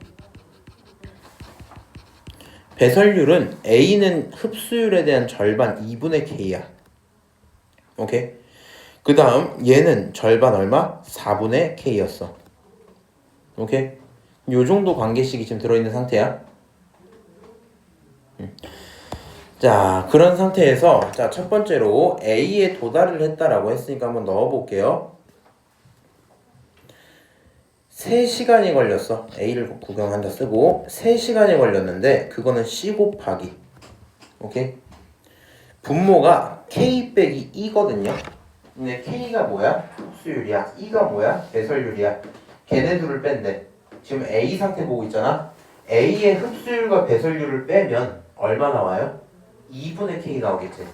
배설률은 A는 흡수율에 대한 절반 2분의 K야. 오케이? 그 다음 얘는 절반 얼마? 4분의 K였어. 오케이? 요 정도 관계식이 지금 들어있는 상태야. 자, 그런 상태에서 자, 첫 번째로 A에 도달을 했다라고 했으니까 한번 넣어볼게요. 3시간이 걸렸어. A를 구경한다 쓰고 3시간이 걸렸는데 그거는 C 곱하기 오케이? 분모가 K 빼기 E거든요. 근데 K가 뭐야? 흡수율이야. E가 뭐야? 배설률이야. 걔네들을 뺀대. 지금 A 상태 보고 있잖아. A의 흡수율과 배설률을 빼면 얼마 나와요? 2분의 K 나오겠지.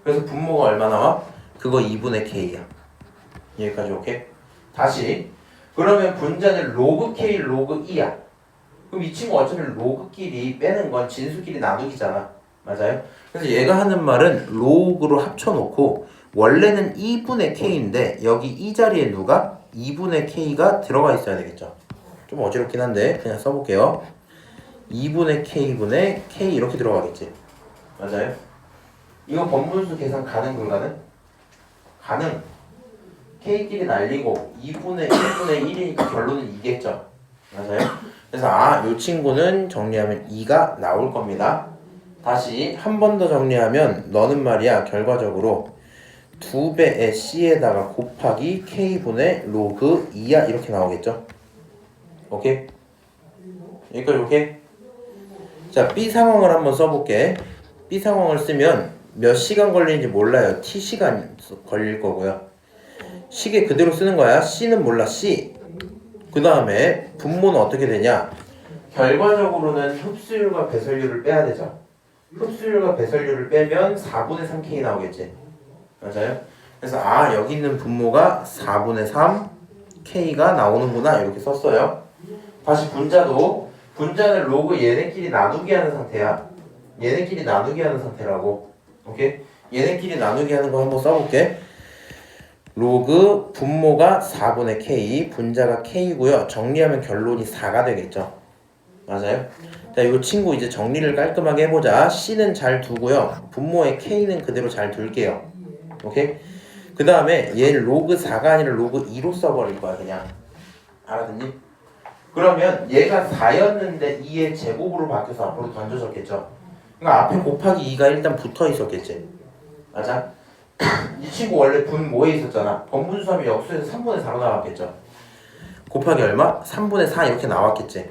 그래서 분모가 얼마 나와? 그거 2분의 K야. 여기까지 오케이? 다시 그러면 분자는 로그 K, 로그 E야. 그럼 이 친구 어차피 로그끼리 빼는 건 진수끼리 나누기잖아. 맞아요? 그래서 얘가 하는 말은 로그로 합쳐놓고 원래는 2분의 K인데 여기 이 자리에 누가? 2분의 K가 들어가 있어야 되겠죠. 좀 어지럽긴 한데 그냥 써볼게요. 2분의 K분의 K 이렇게 들어가겠지. 맞아요? 이거 번분수 계산 가능 불가능? 가능. K끼리 날리고 2분의 1분의 1이니까 결론은 2겠죠. 맞아요? 그래서 이 친구는 정리하면 2가 나올 겁니다. 다시 한 번 더 정리하면 너는 말이야 결과적으로 2배의 C에다가 곱하기 K분의 로그 2야 이렇게 나오겠죠. 오케이? 여기까지 오케이? 자, B 상황을 한번 써볼게. B 상황을 쓰면 몇 시간 걸리는지 몰라요. T시간 걸릴 거고요. 시계 그대로 쓰는 거야. C는 몰라. C. 그 다음에 분모는 어떻게 되냐? 결과적으로는 흡수율과 배설률을 빼야 되죠. 흡수율과 배설률을 빼면 4분의 3K 나오겠지. 맞아요? 그래서 여기 있는 분모가 4분의 3 K가 나오는구나 이렇게 썼어요. 다시 분자는 로그 얘네끼리 나누기 하는 상태야. 얘네끼리 나누기 하는 상태라고. 오케이? 얘네끼리 나누기 하는 거 한번 써볼게. 로그 분모가 4분의 K, 분자가 K고요. 정리하면 결론이 4가 되겠죠. 맞아요? 자, 이 친구 이제 정리를 깔끔하게 해보자. C는 잘 두고요. 분모의 K는 그대로 잘 둘게요. 오케이? 그 다음에 얘를 로그 4가 아니라 로그 2로 써버릴 거야 그냥. 알았니? 그러면 얘가 4였는데 2의 제곱으로 바뀌어서 앞으로 던져졌겠죠. 그러니까 앞에 곱하기 2가 일단 붙어 있었겠지. 맞아? 이 친구 원래 분모에 있었잖아. 번분수하면 역수에서 3분의 4로 나왔겠죠. 곱하기 얼마? 3분의 4 이렇게 나왔겠지.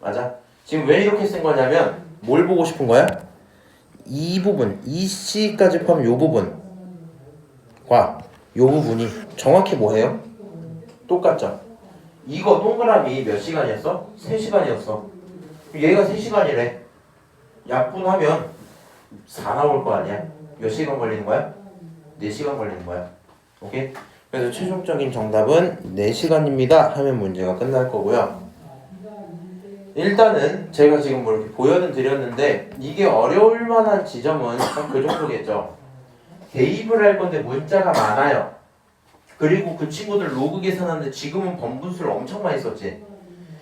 맞아? 지금 왜 이렇게 쓴 거냐면 뭘 보고 싶은 거야? 이 부분, 이 C까지 포함 요 부분과 요 부분이 정확히 뭐예요? 똑같죠? 이거 동그라미 몇 시간이었어? 3시간이었어. 얘가 3시간이래. 약분하면 4 나올 거 아니야? 몇 시간 걸리는 거야? 4시간 걸리는 거야. 오케이? 그래서 최종적인 정답은 4시간입니다 하면 문제가 끝날 거고요. 일단은 제가 지금 뭐 이렇게 보여는 드렸는데 이게 어려울 만한 지점은 딱 그 정도겠죠. 대입을 할 건데 문자가 많아요. 그리고 그 친구들 로그 계산하는데 지금은 번분수를 엄청 많이 썼지.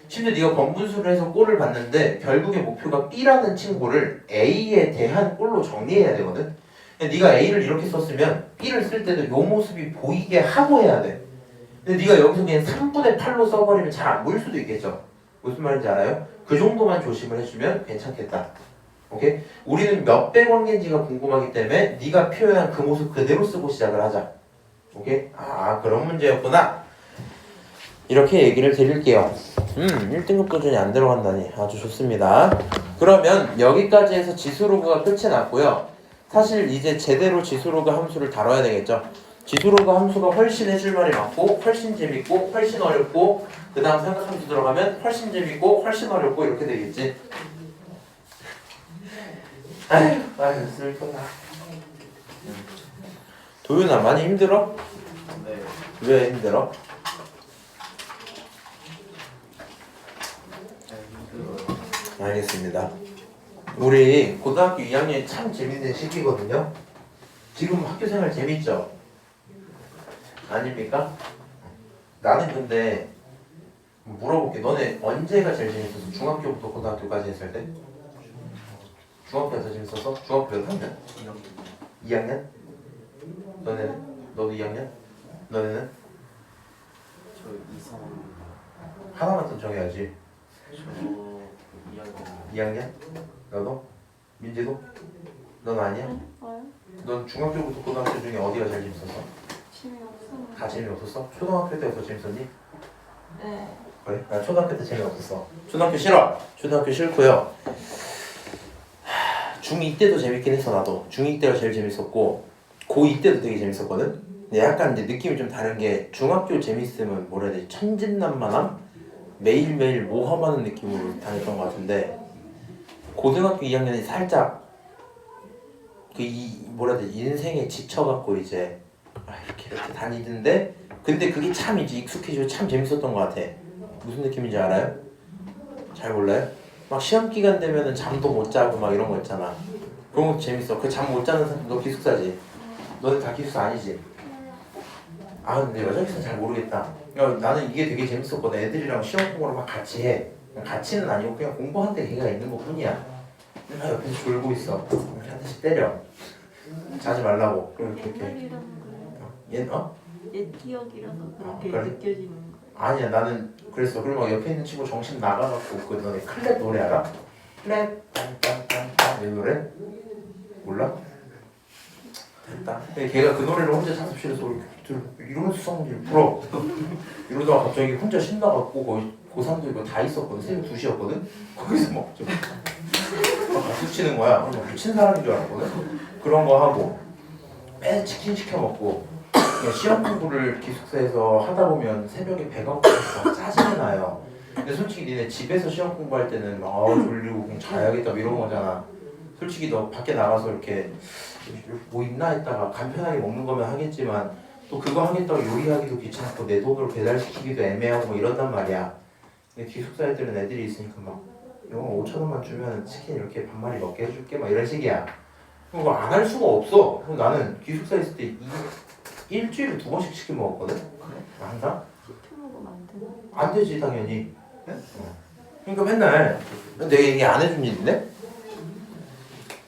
심지어 네가 번분수를 해서 꼴을 봤는데 결국에 목표가 B라는 친구를 A에 대한 꼴로 정리해야 되거든. 근데 네가 A를 이렇게 썼으면 B를 쓸 때도 요 모습이 보이게 하고 해야 돼. 근데 네가 여기서 그냥 3분의 8로 써버리면 잘 안 보일 수도 있겠죠. 무슨 말인지 알아요? 그 정도만 조심을 해주면 괜찮겠다. 오케이? 우리는 몇 배 관계인지가 궁금하기 때문에 네가 표현한 그 모습 그대로 쓰고 시작을 하자. 오케이? 그런 문제였구나. 이렇게 얘기를 드릴게요. 1등급 도전이 안 들어간다니 아주 좋습니다. 그러면 여기까지 해서 지수로그가 끝이 났고요. 사실 이제 제대로 지수로그 함수를 다뤄야 되겠죠. 지수로그 함수가 훨씬 해줄 말이 많고 훨씬 재밌고 훨씬 어렵고 그 다음 삼각함수 들어가면 훨씬 재밌고 훨씬 어렵고 이렇게 되겠지. 아휴 슬프다. 도윤아 많이 힘들어? 네. 왜 힘들어? 알겠습니다. 우리 고등학교 2학년이 참 재밌는 시기거든요. 지금 학교생활 재밌죠? 아닙니까? 나는 근데 물어볼게. 너네 언제가 제일 재밌었어? 중학교부터 고등학교까지 했을 때? 중학교에서 재밌었어? 중학교 몇 학년? 2학년? 너네는? 너도 2학년? 너네는? 저 이성. 하나만 더 정해야지. 저 2학년. 2학년? 너도? 민지도? 넌 아니야? 넌 중학교부터 고등학교 중에 어디가 제일 재밌었어? 재미없어. 다 재미없었어? 초등학교 때부터 재밌었니? 네. 그래? 나 초등학교 때 재미없었어. 초등학교 싫어. 초등학교 싫고요. 중2 때도 재밌긴 했어. 나도 중2 때가 제일 재밌었고 고2 때도 되게 재밌었거든. 근데 약간 이제 느낌이 좀 다른 게 중학교 재밌으면 뭐라 해야 되지? 천진난만함? 매일매일 모험하는 느낌으로 다녔던 것 같은데 고등학교 2학년이 살짝 뭐라 해야 되지? 인생에 지쳐갖고 이제 이렇게 다니는데 근데 그게 참 이제 익숙해지고 참 재밌었던 것 같아. 무슨 느낌인지 알아요? 잘 몰라요? 막 시험 기간 되면은 잠도 못 자고 막 이런 거 있잖아. 그런 거 재밌어. 그 잠 못 자는 사람 너 기숙사지? 너는 다 기숙사 아니지? 근데 여자 기숙사 잘 모르겠다. 나는 이게 되게 재밌었거든. 애들이랑 시험 공부를 막 같이 해. 같이는 아니고 그냥 공부하는데 걔가 있는 것 뿐이야. 나 옆에서 졸고 있어. 이렇게 한 대씩 때려. 자지 말라고. 그럼 이렇게. 옛날이라는 거예요. 옛 기억이라서 그렇게 그래? 느껴지는 거예요. 아니야 나는 그랬어. 그리고 막 옆에 있는 친구 정신 나가갖고 그 너네 클랩 노래 알아? 클랩 딴딴딴딴 이 노래? 몰라? 됐다. 근데 걔가 그 노래를 혼자 자습실에서 이러면서 성질 불어. 이러다가 갑자기 혼자 신나갖고 거기 고3도 이거 다 있었거든. 새벽 2시였거든. 거기서 막좀 박수 치는 거야. 막 미친 사람인 줄 알았거든. 그런 거 하고 매일 치킨 시켜 먹고 시험 공부를 기숙사에서 하다 보면 새벽에 배가 고파서 짜증이 나요. 근데 솔직히 니네 집에서 시험 공부할 때는 졸리고 그냥 자야겠다 이런 거잖아. 솔직히 너 밖에 나가서 이렇게 뭐 있나 했다가 간편하게 먹는 거면 하겠지만 또 그거 하겠다고 요리하기도 귀찮고 내 돈으로 배달시키기도 애매하고 뭐 이런단 말이야. 근데 기숙사 애들은 애들이 있으니까 막 이거 5,000원만 주면 치킨 이렇게 반마리 먹게 해줄게 막 이런 식이야. 그거 안 할 수가 없어. 나는 기숙사 있을 때 일주일에 2번씩 치킨 먹었거든. 항상 시켜 먹으면 안 되나? 안 되지 당연히. 그러니까 맨날 내가 얘기 안 해준 일인데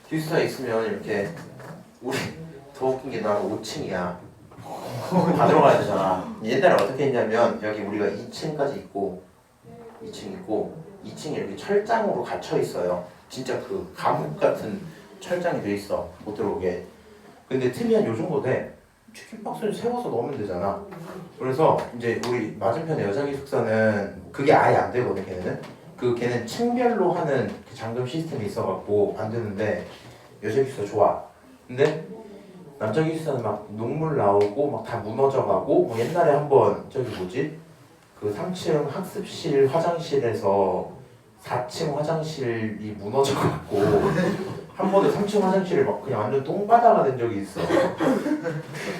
기숙사에 있으면 이렇게 우리 더 웃긴 게 나는 5층이야. 다 들어가야 되잖아. 옛날에 어떻게 했냐면 여기 우리가 2층까지 있고 2층 있고 2층이 이렇게 철장으로 갇혀 있어요. 진짜 그 감옥 같은 철장이 돼 있어. 못 들어오게. 근데 틈이 한 요 정도 돼. 치킨 박스를 세워서 넣으면 되잖아. 그래서 이제 우리 맞은편에 여자 기숙사는 그게 아예 안 되거든. 걔는 층별로 하는 그 잠금 시스템이 있어갖고 안 되는데 여자 기숙사 좋아. 근데 남자 기숙사는 막 녹물 나오고 막 다 무너져가고 뭐 옛날에 한번 저기 뭐지 그 3층 학습실 화장실에서 4층 화장실이 무너져갖고 한 번에 3층 화장실을 막 그냥 완전 똥바다가 된 적이 있어.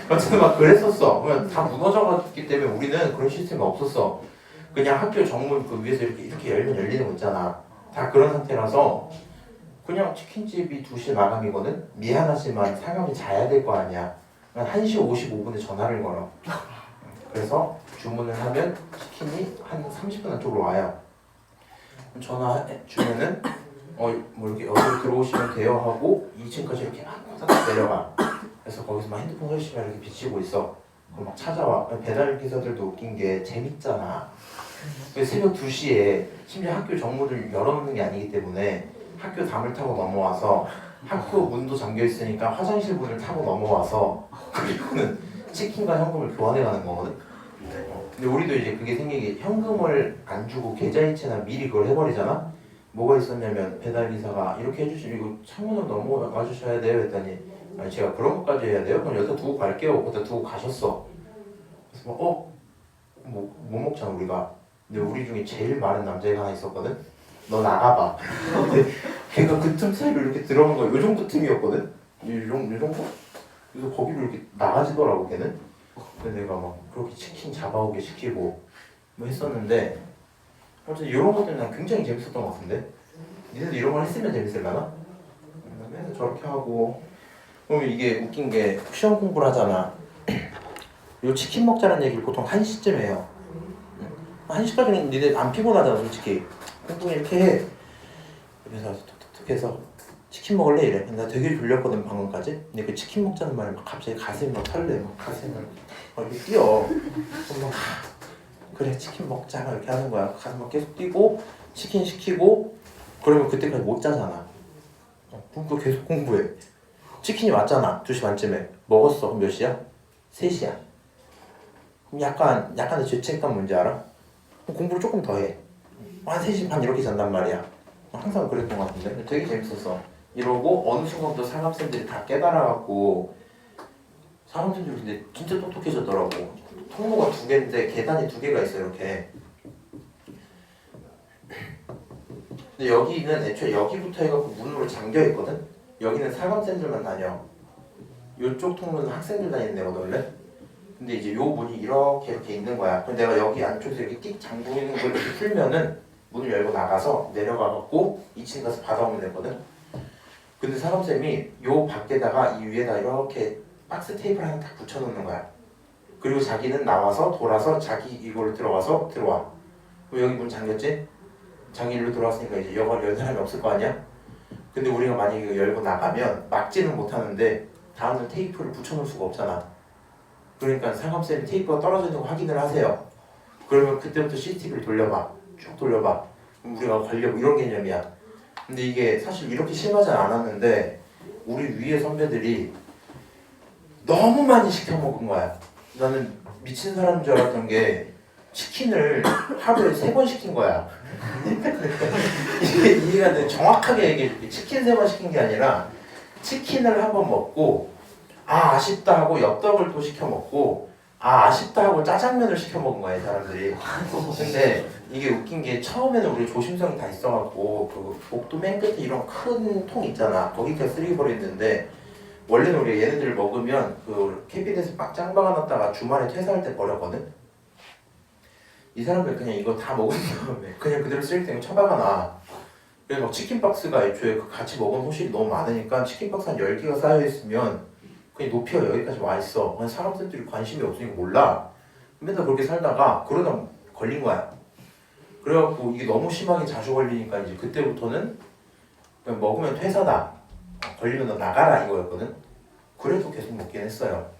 어쨌든 막 그랬었어. 그냥 다 무너져갔기 때문에 우리는 그런 시스템이 없었어. 그냥 학교 정문 그 위에서 이렇게 열면 열리는 거 있잖아. 다 그런 상태라서 그냥 치킨집이 2시 마감이거든? 미안하지만 사람이 자야 될 거 아니야. 1시 55분에 전화를 걸어. 그래서 주문을 하면 치킨이 한 30분 안쪽으로 와요. 전화 주면은 뭐 이렇게 여기로 들어오시면 돼요 하고 2층까지 이렇게 막 내려가. 그래서 거기서 막 핸드폰 열심히 이렇게 비치고 있어. 그럼 막 찾아와. 배달 기사들도 웃긴 게 재밌잖아. 새벽 2시에 심지어 학교 정문을 열어놓는 게 아니기 때문에 학교 담을 타고 넘어와서 학교 문도 잠겨 있으니까 화장실 문을 타고 넘어와서 그리고는 치킨과 현금을 교환해 가는 거거든. 근데 우리도 이제 그게 생기게 현금을 안 주고 계좌이체나 미리 그걸 해버리잖아. 뭐가 있었냐면 배달 기사가 이렇게 해주시면 이거 창문으로 넘어와 주셔야 돼요 했더니 아니 제가 그런 것까지 해야 돼요? 그럼 여기다 두고 갈게요. 거기다 두고 가셨어. 그래서 뭐 먹잖아 우리가. 근데 우리 중에 제일 마른 남자애가 하나 있었거든. 너 나가봐. 근데 걔가 그 틈 사이로 이렇게 들어간 거야. 요 정도 틈이었거든. 요 정도? 그래서 거기로 이렇게 나가지더라고 걔는. 근데 내가 막 그렇게 치킨 잡아오게 시키고 뭐 했었는데 아무튼 이런 것들은 난 굉장히 재밌었던 것 같은데. 니네도 이런 걸 했으면 재밌을라나? 맨날 저렇게 하고 그러면 이게 웃긴 게 시험 공부를 하잖아. 요 치킨 먹자는 얘기를 보통 1시쯤 해요. 1시까지는 니네 안 피곤하잖아 솔직히. 공부 이렇게 해. 그래서 툭툭툭 해서 치킨 먹을래 이래. 나 되게 졸렸거든 방금까지. 근데 그 치킨 먹자는 말에 막 갑자기 가슴이 막 설레. 막 가슴이 막 이렇게 뛰어. 그럼 막 그래 치킨 먹자 이렇게 하는 거야. 가슴 막 계속 뛰고 치킨 시키고 그러면 그때까지 못 자잖아. 그럼 계속 공부해. 치킨이 왔잖아 2시 반쯤에. 먹었어. 그럼 몇 시야? 3시야. 그럼 약간의 죄책감 뭔지 알아? 그럼 공부를 조금 더 해. 한 3시 반 이렇게 잔단 말이야. 항상 그랬던 것 같은데 되게 재밌었어. 이러고 어느 순간부터 상암생들이 다 깨달아갖고 상암생들이 근데 진짜 똑똑해졌더라고. 통로가 2개인데 계단이 2개가 있어 이렇게. 근데 여기는 애초에 여기부터 해갖고 문으로 잠겨있거든? 여기는 상암생들만 다녀. 이쪽 통로는 학생들 다니는 데거든 원래. 근데 이제 요 문이 이렇게 있는 거야. 그럼 내가 여기 안쪽에서 이렇게 띡 잠그는 걸 이렇게 풀면은 문을 열고 나가서 내려가갖고 2층 가서 받아오면 되거든. 근데 사람쌤이 요 밖에다가 이 위에다 이렇게 박스 테이프를 하나 딱 붙여놓는 거야. 그리고 자기는 나와서 돌아서 자기 이걸로 들어와서 들어와. 그럼 여기 문 잠겼지? 자기 일로 들어왔으니까 이제 이걸 열 사람이 없을 거 아니야? 근데 우리가 만약에 이거 열고 나가면 막지는 못하는데 다음날 테이프를 붙여놓을 수가 없잖아. 그러니까 상암쌤이 테이프가 떨어지는 거 확인을 하세요. 그러면 그때부터 CCTV를 돌려봐. 쭉 돌려봐. 그럼 우리가 걸려고 이런 개념이야. 근데 이게 사실 이렇게 심하지 않았는데 우리 위에 선배들이 너무 많이 시켜 먹은 거야. 나는 미친 사람인 줄 알았던 게 치킨을 하루에 3번 시킨 거야. 이게 이해가 돼. 정확하게 얘기해줄게. 치킨 3번 시킨 게 아니라 치킨을 1번 먹고 아쉽다 하고 엽떡을 또 시켜 먹고 아쉽다 하고 짜장면을 시켜 먹은 거야 이 사람들이. 근데 이게 웃긴 게 처음에는 우리 조심성이 다 있어갖고 그 복도 맨 끝에 이런 큰 통 있잖아. 거기까지 쓰레기 버렸는데 원래는 우리 얘네들 먹으면 그 캐비넷에 막 짱 박아놨다가 주말에 퇴사할 때 버렸거든. 이 사람들 그냥 이거 다 먹은 다음에 그냥 그대로 쓰레기통에 처박아놔. 그래서 막 치킨 박스가 애초에 그 같이 먹은 호실이 너무 많으니까 치킨 박스 한 10개가 쌓여있으면 그냥 높이가 여기까지 와 있어. 그냥 사람들이 관심이 없으니까 몰라. 맨날 그렇게 살다가 그러다 걸린 거야. 그래갖고 이게 너무 심하게 자주 걸리니까 이제 그때부터는 그냥 먹으면 퇴사다. 걸리면 너 나가라 이거였거든. 그래도 계속 먹긴 했어요.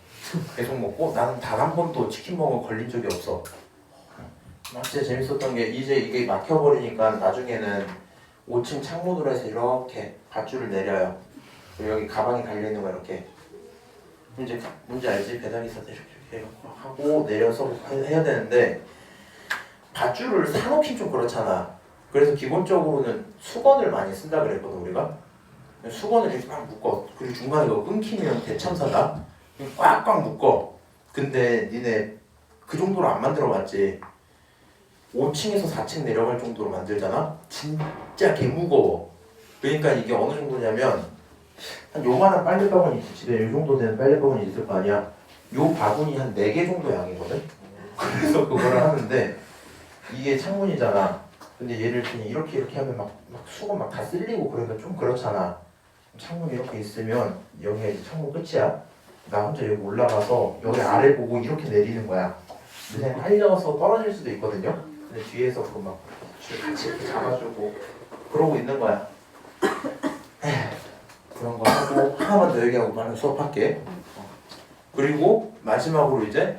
계속 먹고 나는 단 한 번도 치킨 먹어 걸린 적이 없어. 진짜 재밌었던 게 이제 이게 막혀버리니까 나중에는 5층 창문으로 해서 이렇게 밧줄을 내려요. 그리고 여기 가방이 달려있는 거 이렇게. 이제 뭔지 알지? 배달기사도 이렇게 하고 내려서 해야 되는데 밧줄을 사놓긴 좀 그렇잖아. 그래서 기본적으로는 수건을 많이 쓴다 그랬거든 우리가. 수건을 이렇게 막 묶어. 그리고 중간에 이거 끊기면 대참사다. 꽉꽉 묶어. 근데 니네 그 정도로 안 만들어봤지. 5층에서 4층 내려갈 정도로 만들잖아? 진짜 개무거워. 그러니까 이게 어느 정도냐면 한 요만한 빨래바구니 있지. 집에 요 정도 되는 빨래바구니 있을 거 아니야. 요 바구니 한 4개 정도 양이거든? 그래서 그거를 하는데 이게 창문이잖아. 근데 얘를 그냥 이렇게 하면 막 수건 막 다 쓸리고 그러니까 좀 그렇잖아. 창문이 이렇게 있으면 여기가 이제 창문 끝이야. 나 혼자 여기 올라가서 여기 아래 보고 이렇게 내리는 거야. 그냥 할려서 떨어질 수도 있거든요. 근데 뒤에서 그 막 같이 이렇게 잡아주고 그러고 있는 거야. 그런 거 하고 하나만 더 얘기하고 나는 수업할게. 그리고 마지막으로 이제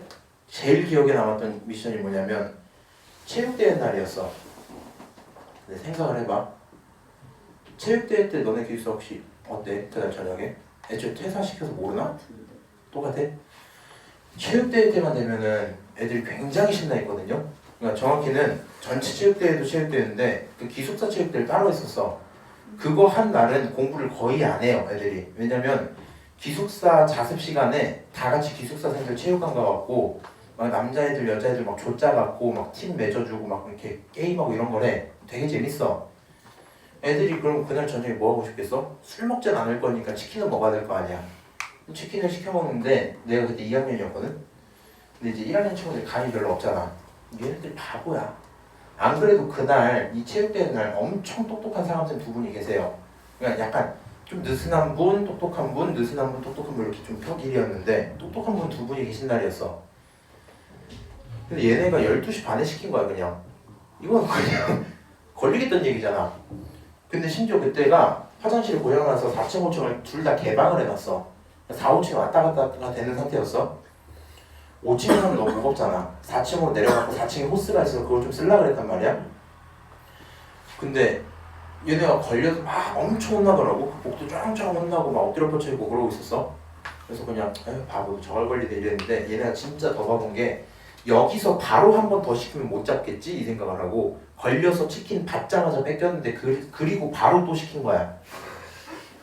제일 기억에 남았던 미션이 뭐냐면 체육대회 날이었어. 근데 생각을 해봐. 체육대회 때 너네 기숙사 혹시 어때? 그날 저녁에? 애초에 퇴사시켜서 모르나? 똑같아? 체육대회 때만 되면은 애들이 굉장히 신나 있거든요. 그러니까 정확히는 전체 체육대회도 체육대회인데 그 기숙사 체육대회를 따로 있었어. 그거 한 날은 공부를 거의 안 해요 애들이. 왜냐면 기숙사 자습 시간에 다 같이 기숙사생들 체육관 가갖고 막 남자애들 여자애들 막 조짜 갖고 막 팀 맺어주고 막 이렇게 게임하고 이런 거래. 되게 재밌어. 애들이 그럼 그날 저녁에 뭐 하고 싶겠어? 술 먹진 않을 거니까 치킨을 먹어야 될 거 아니야. 치킨을 시켜 먹는데 내가 그때 2학년이었거든. 근데 이제 1학년 친구들이 감이 별로 없잖아. 얘네들 바보야. 안 그래도 그날 이 체육대회 날 엄청 똑똑한 사람들 두 분이 계세요. 그러니까 약간 좀 느슨한 분, 똑똑한 분, 느슨한 분, 똑똑한 분 이렇게 좀 표길이었는데 똑똑한 분 두 분이 계신 날이었어. 근데 얘네가 12시 반에 시킨 거야 그냥. 이건 그냥 걸리겠다는 얘기잖아. 근데 심지어 그때가 화장실이 고장나서 4층, 5층을 둘 다 개방을 해놨어. 4, 5층에 왔다 갔다 되는 상태였어. 5층에서는 너무 무겁잖아. 4층으로 내려가고 4층에 호스가 있어서 그걸 좀 쓰려고 그랬단 말이야. 근데 얘네가 걸려서 막 엄청 혼나더라고. 그 목도 쫙쫙 혼나고 막 엎드려 뻗쳐 있고 그러고 있었어. 그래서 그냥 에휴 바보 저걸 걸리네 이랬는데 얘네가 진짜 더 바본 게 여기서 바로 한 번 더 시키면 못 잡겠지 이 생각을 하고 걸려서 치킨 받자마자 뺏겼는데 그리고 바로 또 시킨 거야.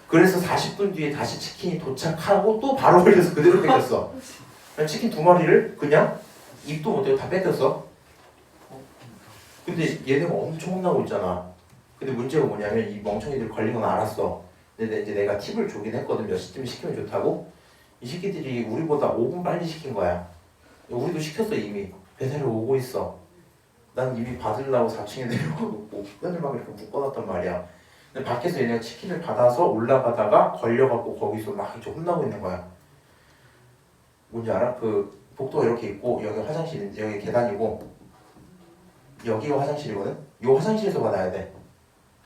그래서 40분 뒤에 다시 치킨이 도착하고 또 바로 걸려서 그대로 뺏겼어. 치킨 2마리를 그냥 입도 못대고 다 뺏겼어. 근데 얘네가 엄청 혼나고 있잖아. 근데 문제가 뭐냐면 이 멍청이들 걸린 건 알았어. 근데 이제 내가 팁을 주긴 했거든. 몇 시쯤 시키면 좋다고. 이 새끼들이 우리보다 5분 빨리 시킨 거야. 우리도 시켰어 이미. 배달이 오고 있어. 난 이미 받으려고 4층에 내려가고 끈을 막 이렇게 묶어놨단 말이야. 근데 밖에서 얘네가 치킨을 받아서 올라가다가 걸려갖고 거기서 막 이제 혼나고 있는 거야. 뭔지 알아? 그 복도가 이렇게 있고 여기 화장실, 여기 계단이고 여기가 화장실이거든? 요 화장실에서 받아야 돼.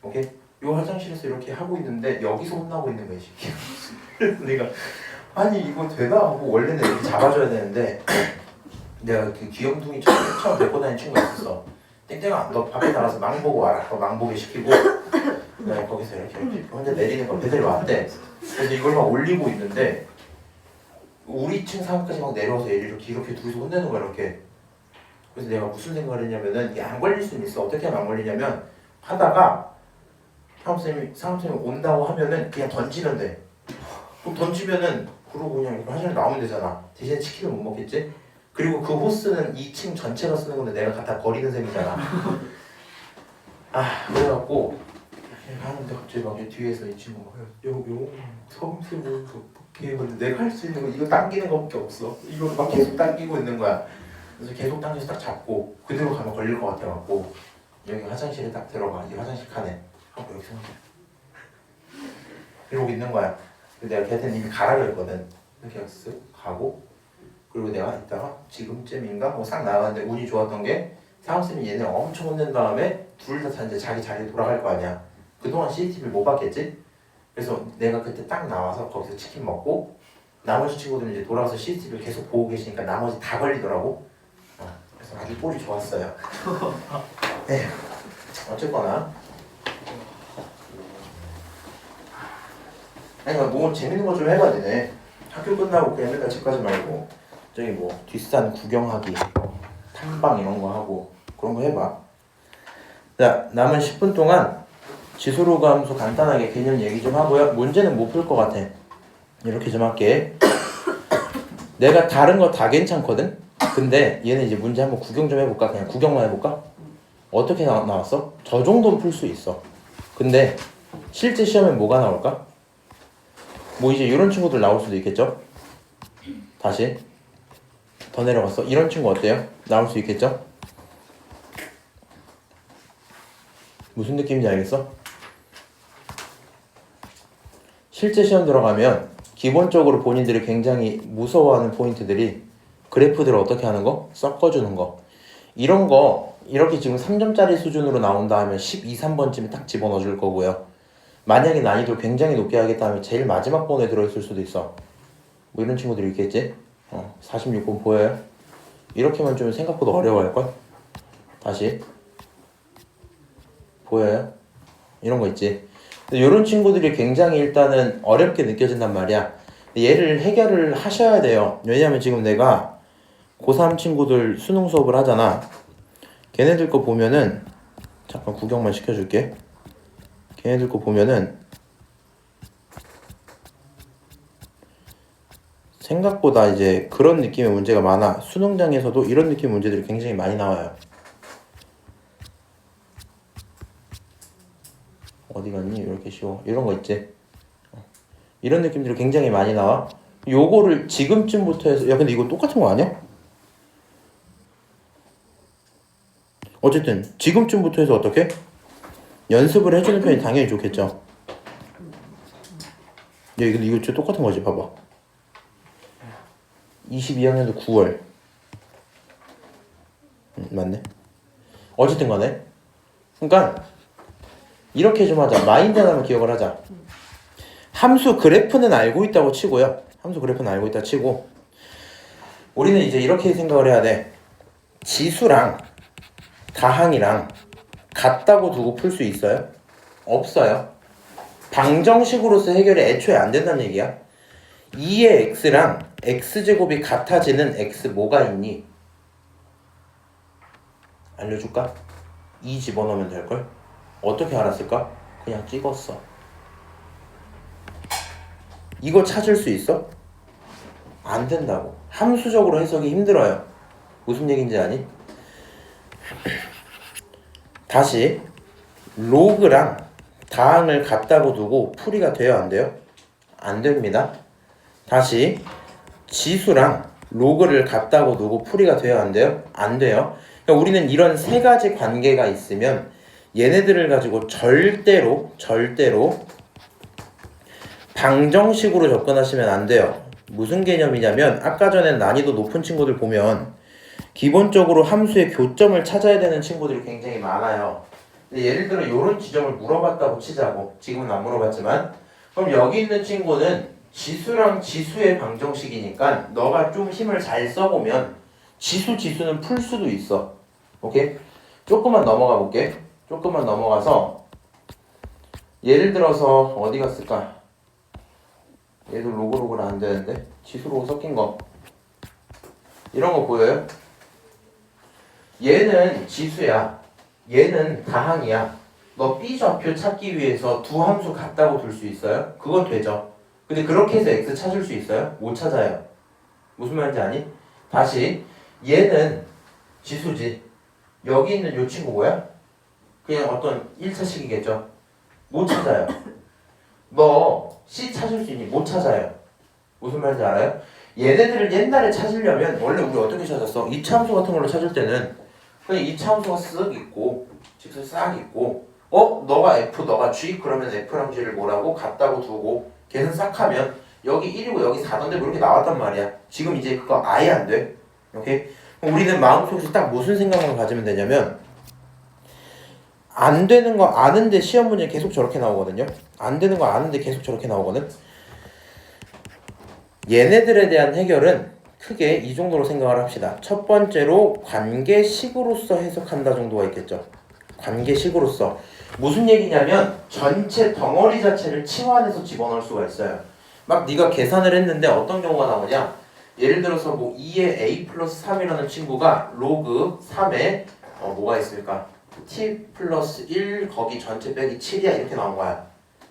오케이? 요 화장실에서 이렇게 하고 있는데 여기서 혼나고 있는 거야, 새끼. 그래서 내가 아니 이거 되나? 하고 원래는 이렇게 잡아줘야 되는데 내가 그 귀염둥이처럼 처음 데리고 다니는 친구가 있었어. 땡땡아 너 밖에 나가서 망보고 와라. 망보게 시키고 내가 거기서 이렇게 혼자 내리는 거 배달이 왔대. 그래서 이걸 막 올리고 있는데 우리 층 상까지 막 내려와서 얘를 이렇게 둘이서 혼내는 거야 이렇게. 그래서 내가 무슨 생각을 했냐면은 이게 안 걸릴 수는 있어. 어떻게 하면 안 걸리냐면 하다가 사무쌤이 온다고 하면은 그냥 던지면 돼. 그럼 던지면은 그러고 그냥 화장실 나오면 되잖아. 대신에 치킨을 못 먹겠지? 그리고 그 호스는 2층 전체가 쓰는 건데 내가 갖다 버리는 셈이잖아. 아 그래갖고 이렇게 하는데 갑자기 막 뒤에서 이 친구가 요 섬세 보이고 어떡해. 근데 내가 할 수 있는 거 이거 당기는 거밖에 없어. 이거 막 계속 당기고 있는 거야. 그래서 계속 당겨서 딱 잡고 그대로 가면 걸릴 것 같아갖고 여기 화장실에 딱 들어가. 이 화장실 칸에 하고 여기서 이러고 있는 거야. 근데 내가 걔한테 이미 가라고 했거든. 이렇게 쓱 가고 그리고 내가 이따가 지금쯤인가 뭐 싹 나갔는데 운이 좋았던 게 사원쌤이 얘네 엄청 혼낸 다음에 둘 다 이제 자기 자리에 돌아갈 거 아니야. 그동안 CCTV를 못 봤겠지? 그래서 내가 그때 딱 나와서 거기서 치킨 먹고 나머지 친구들은 이제 돌아와서 CCTV를 계속 보고 계시니까 나머지 다 걸리더라고. 그래서 아주 꼴이 좋았어요. 네. 어쨌거나 아니 뭐 재밌는 거 좀 해봐야 되네. 학교 끝나고 그냥 맨날 집 가지 말고 저기 뭐 뒷산 구경하기, 탐방 이런 거 하고 그런 거 해봐. 자 남은 10분 동안 지수로그 함수 간단하게 개념 얘기 좀 하고요. 문제는 못 풀 것 같아. 이렇게 좀 할게. 내가 다른 거 다 괜찮거든? 근데 얘는 이제 문제 한번 구경 좀 해볼까? 그냥 구경만 해볼까? 어떻게 나왔어? 저 정도는 풀 수 있어. 근데 실제 시험엔 뭐가 나올까? 뭐 이제 이런 친구들 나올 수도 있겠죠? 다시 더 내려갔어. 이런 친구 어때요? 나올 수 있겠죠? 무슨 느낌인지 알겠어? 실제 시험 들어가면 기본적으로 본인들이 굉장히 무서워하는 포인트들이 그래프들을 어떻게 하는 거? 섞어주는 거. 이런 거 이렇게 지금 3점짜리 수준으로 나온다 하면 12, 3번쯤에 딱 집어넣어 줄 거고요. 만약에 난이도를 굉장히 높게 하겠다 하면 제일 마지막 번에 들어있을 수도 있어. 뭐 이런 친구들이 있겠지? 46번 보여요? 이렇게만 좀 생각보다 어려워할걸? 다시 보여요? 이런 거 있지? 이런 친구들이 굉장히 일단은 어렵게 느껴진단 말이야. 얘를 해결을 하셔야 돼요. 왜냐면 지금 내가 고3 친구들 수능 수업을 하잖아. 걔네들 거 보면은 잠깐 구경만 시켜줄게. 걔네들 거 보면은 생각보다 이제 그런 느낌의 문제가 많아. 수능장에서도 이런 느낌의 문제들이 굉장히 많이 나와요. 어디 갔니? 이렇게 쉬워. 이런 거 있지? 이런 느낌들이 굉장히 많이 나와. 요거를 지금쯤부터 해서 야 근데 이거 똑같은 거 아니야? 어쨌든 지금쯤부터 해서 어떻게? 연습을 해주는 편이 당연히 좋겠죠. 야 근데 이거 진짜 똑같은 거지. 봐봐. 22학년도 9월 맞네. 어쨌든 간에 그러니까 이렇게 좀 하자. 마인드 하나만 기억을 하자. 함수 그래프는 알고 있다고 치고요. 함수 그래프는 알고 있다 치고 우리는 이제 이렇게 생각을 해야 돼. 지수랑 다항이랑 같다고 두고 풀 수 있어요? 없어요. 방정식으로서 해결이 애초에 안 된다는 얘기야. 2의 x랑 x제곱이 같아지는 x 뭐가 있니? 알려줄까? 2 집어넣으면 될걸? 어떻게 알았을까? 그냥 찍었어. 이거 찾을 수 있어? 안 된다고. 함수적으로 해석이 힘들어요. 무슨 얘기인지 아니? 다시 로그랑 다항을 같다고 두고 풀이가 돼요? 안 돼요? 안 됩니다. 다시 지수랑 로그를 같다고 두고 풀이가 돼요? 안 돼요? 안 돼요. 그러니까 우리는 이런 세 가지 관계가 있으면 얘네들을 가지고 절대로 방정식으로 접근하시면 안 돼요. 무슨 개념이냐면 아까 전에 난이도 높은 친구들 보면 기본적으로 함수의 교점을 찾아야 되는 친구들이 굉장히 많아요. 근데 예를 들어 이런 지점을 물어봤다고 치자고. 지금은 안 물어봤지만 그럼 여기 있는 친구는 지수랑 지수의 방정식이니까 너가 좀 힘을 잘 써보면 지수는 풀 수도 있어. 오케이? 조금만 넘어가 볼게. 조금만 넘어가서 예를 들어서 어디 갔을까? 얘도 로그로그는 안 되는데 지수로그 섞인 거 이런 거 보여요? 얘는 지수야. 얘는 다항이야. 너 B좌표 찾기 위해서 두 함수 같다고 둘 수 있어요? 그건 되죠. 근데 그렇게 해서 X 찾을 수 있어요? 못 찾아요. 무슨 말인지 아니? 다시 얘는 지수지. 여기 있는 요 친구 뭐야? 그냥 어떤 1차식이겠죠. 못 찾아요. 너 C 찾을 수 있니? 못 찾아요. 무슨 말인지 알아요? 얘네들을 옛날에 찾으려면 원래 우리 어떻게 찾았어? 이차함수 같은 걸로 찾을 때는 그냥 이차함수가 쓱 있고 직선 싹 있고 너가 F 너가 G 그러면 F랑 G를 뭐라고? 같다고 두고 계산 싹 하면 여기 1이고 여기 4던데 뭐 이렇게 나왔단 말이야. 지금 이제 그거 아예 안 돼. 오케이? 우리는 마음속에서 딱 무슨 생각만 가지면 되냐면 안 되는 거 아는데 시험 문제 계속 저렇게 나오거든요. 안 되는 거 아는데 계속 저렇게 나오거든. 얘네들에 대한 해결은 크게 이 정도로 생각을 합시다. 첫 번째로 관계식으로서 해석한다 정도가 있겠죠. 관계식으로서 무슨 얘기냐면 전체 덩어리 자체를 치환해서 집어넣을 수가 있어요. 막 네가 계산을 했는데 어떤 경우가 나오냐? 예를 들어서 뭐 2의 a 플러스 3이라는 친구가 로그 3에 뭐가 있을까? t 플러스 1 거기 전체 빼기 7이야 이렇게 나온 거야.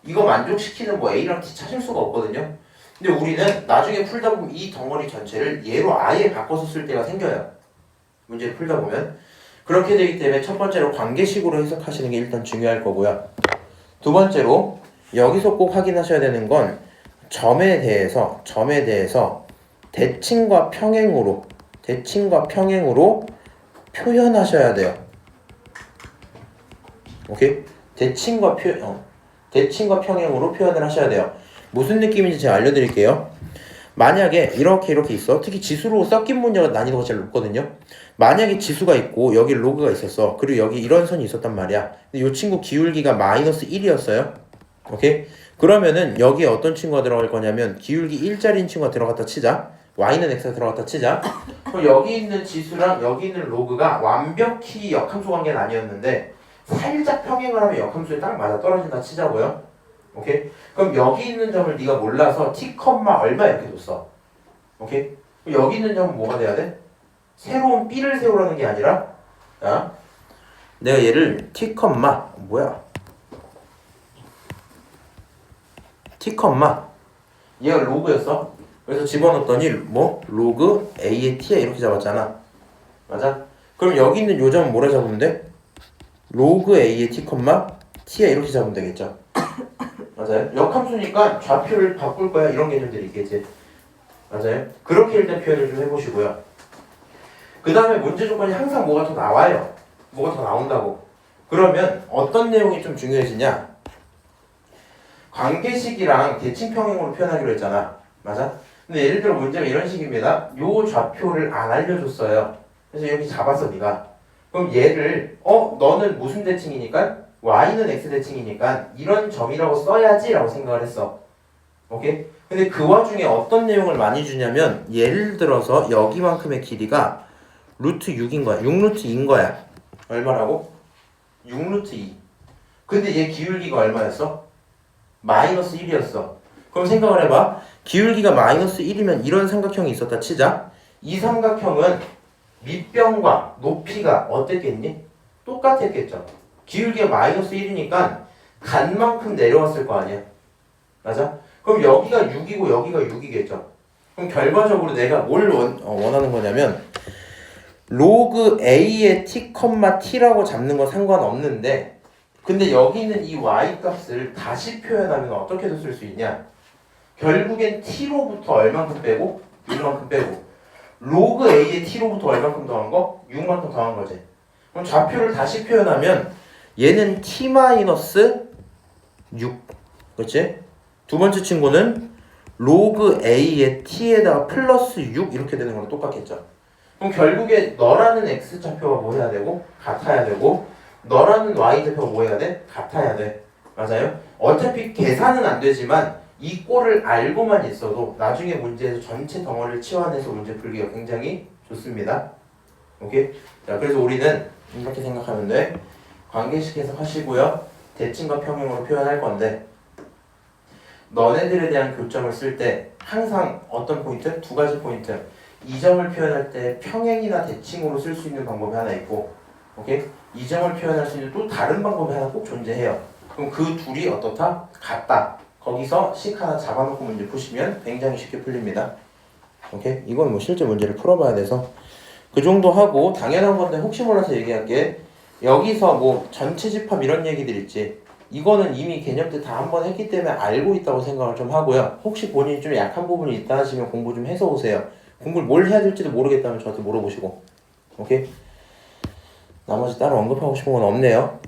이거 만족시키는 뭐 a랑 t 찾을 수가 없거든요. 근데 우리는 나중에 풀다 보면 이 덩어리 전체를 얘로 아예 바꿔서 쓸 때가 생겨요. 문제를 풀다 보면. 그렇게 되기 때문에 첫 번째로 관계식으로 해석하시는 게 일단 중요할 거고요. 두 번째로 여기서 꼭 확인하셔야 되는 건 점에 대해서 대칭과 평행으로 표현하셔야 돼요. 오케이? 대칭과 평행으로 표현을 하셔야 돼요. 무슨 느낌인지 제가 알려드릴게요. 만약에 이렇게 있어. 특히 지수로 섞인 문제가 난이도가 제일 높거든요. 만약에 지수가 있고 여기 로그가 있었어. 그리고 여기 이런 선이 있었단 말이야. 근데 이 친구 기울기가 마이너스 1이었어요. 오케이? 그러면은 여기에 어떤 친구가 들어갈 거냐면 기울기 1짜리인 친구가 들어갔다 치자. y는 x가 들어갔다 치자. 그럼 여기 있는 지수랑 여기 있는 로그가 완벽히 역함수 관계는 아니었는데 살짝 평행을 하면 역함수에 딱 맞아 떨어진다 치자고요. 오케이? 그럼 여기 있는 점을 네가 몰라서 t, 얼마 이렇게 뒀어. 오케이? 그럼 여기 있는 점은 뭐가 돼야 돼? 새로운 b를 세우라는 게 아니라 자, 내가 얘를 t, 얘가 로그였어. 그래서 집어넣었더니 뭐? 로그 a의 t야 이렇게 잡았잖아. 맞아? 그럼 여기 있는 요 점은 뭐라 잡으면 돼? 로그 a의 t, t야 이렇게 잡으면 되겠죠. 맞아요? 역함수니까 좌표를 바꿀 거야 이런 개념들이 있겠지. 맞아요? 그렇게 일단 표현을 좀 해보시고요. 그 다음에 문제 조건이 항상 뭐가 더 나와요. 뭐가 더 나온다고. 그러면 어떤 내용이 좀 중요해지냐? 관계식이랑 대칭평행으로 표현하기로 했잖아. 맞아? 근데 예를 들어 문제가 이런 식입니다. 요 좌표를 안 알려줬어요. 그래서 여기 잡았어 네가. 그럼 얘를 너는 무슨 대칭이니까? y는 x 대칭이니까 이런 점이라고 써야지 라고 생각을 했어. 오케이? 근데 그 와중에 어떤 내용을 많이 주냐면 예를 들어서 여기만큼의 길이가 루트 6인 거야. 6루트 2인 거야. 얼마라고? 6루트 2. 근데 얘 기울기가 얼마였어? 마이너스 1이었어. 그럼 생각을 해봐. 기울기가 마이너스 1이면 이런 삼각형이 있었다 치자. 이 삼각형은 밑변과 높이가 어땠겠니? 똑같았겠죠. 기울기가 마이너스 1이니까 간만큼 내려왔을 거 아니야. 맞아? 그럼 여기가 6이고 여기가 6이겠죠. 그럼 결과적으로 내가 뭘 원하는 거냐면 로그 a의 t, t라고 잡는 거 상관없는데 근데 여기 있는 이 y 값을 다시 표현하면 어떻게 쓸 수 있냐? 결국엔 t로부터 얼만큼 빼고 6만큼 빼고 로그 a의 t로부터 얼만큼 더한 거? 6만큼 더한 거지. 그럼 좌표를 다시 표현하면 얘는 t-6 그치? 두 번째 친구는 로그 a의 t에다가 플러스 6 이렇게 되는 거랑 똑같겠죠. 그럼 결국에 너라는 x좌표가 뭐 해야 되고? 같아야 되고 너라는 y좌표가 뭐 해야 돼? 같아야 돼. 맞아요? 어차피 계산은 안 되지만 이 꼴을 알고만 있어도 나중에 문제에서 전체 덩어리를 치환해서 문제 풀기가 굉장히 좋습니다. 오케이? 자, 그래서 우리는 이렇게 생각하면 돼. 관계식 해석하시고요. 대칭과 평행으로 표현할 건데 너네들에 대한 교점을 쓸 때 항상 어떤 포인트? 두 가지 포인트. 이 점을 표현할 때 평행이나 대칭으로 쓸 수 있는 방법이 하나 있고 오케이? 이 점을 표현할 수 있는 또 다른 방법이 하나 꼭 존재해요. 그럼 그 둘이 어떻다? 같다. 거기서 식 하나 잡아놓고 문제 푸시면 굉장히 쉽게 풀립니다. 오케이? 이건 뭐 실제 문제를 풀어봐야 돼서 그 정도 하고 당연한 건데 혹시 몰라서 얘기할게. 여기서 뭐 전체 집합 이런 얘기들 있지. 이거는 이미 개념들 다 한 번 했기 때문에 알고 있다고 생각을 좀 하고요. 혹시 본인이 좀 약한 부분이 있다 하시면 공부 좀 해서 오세요. 공부를 뭘 해야 될지도 모르겠다면 저한테 물어보시고. 오케이? 나머지 따로 언급하고 싶은 건 없네요.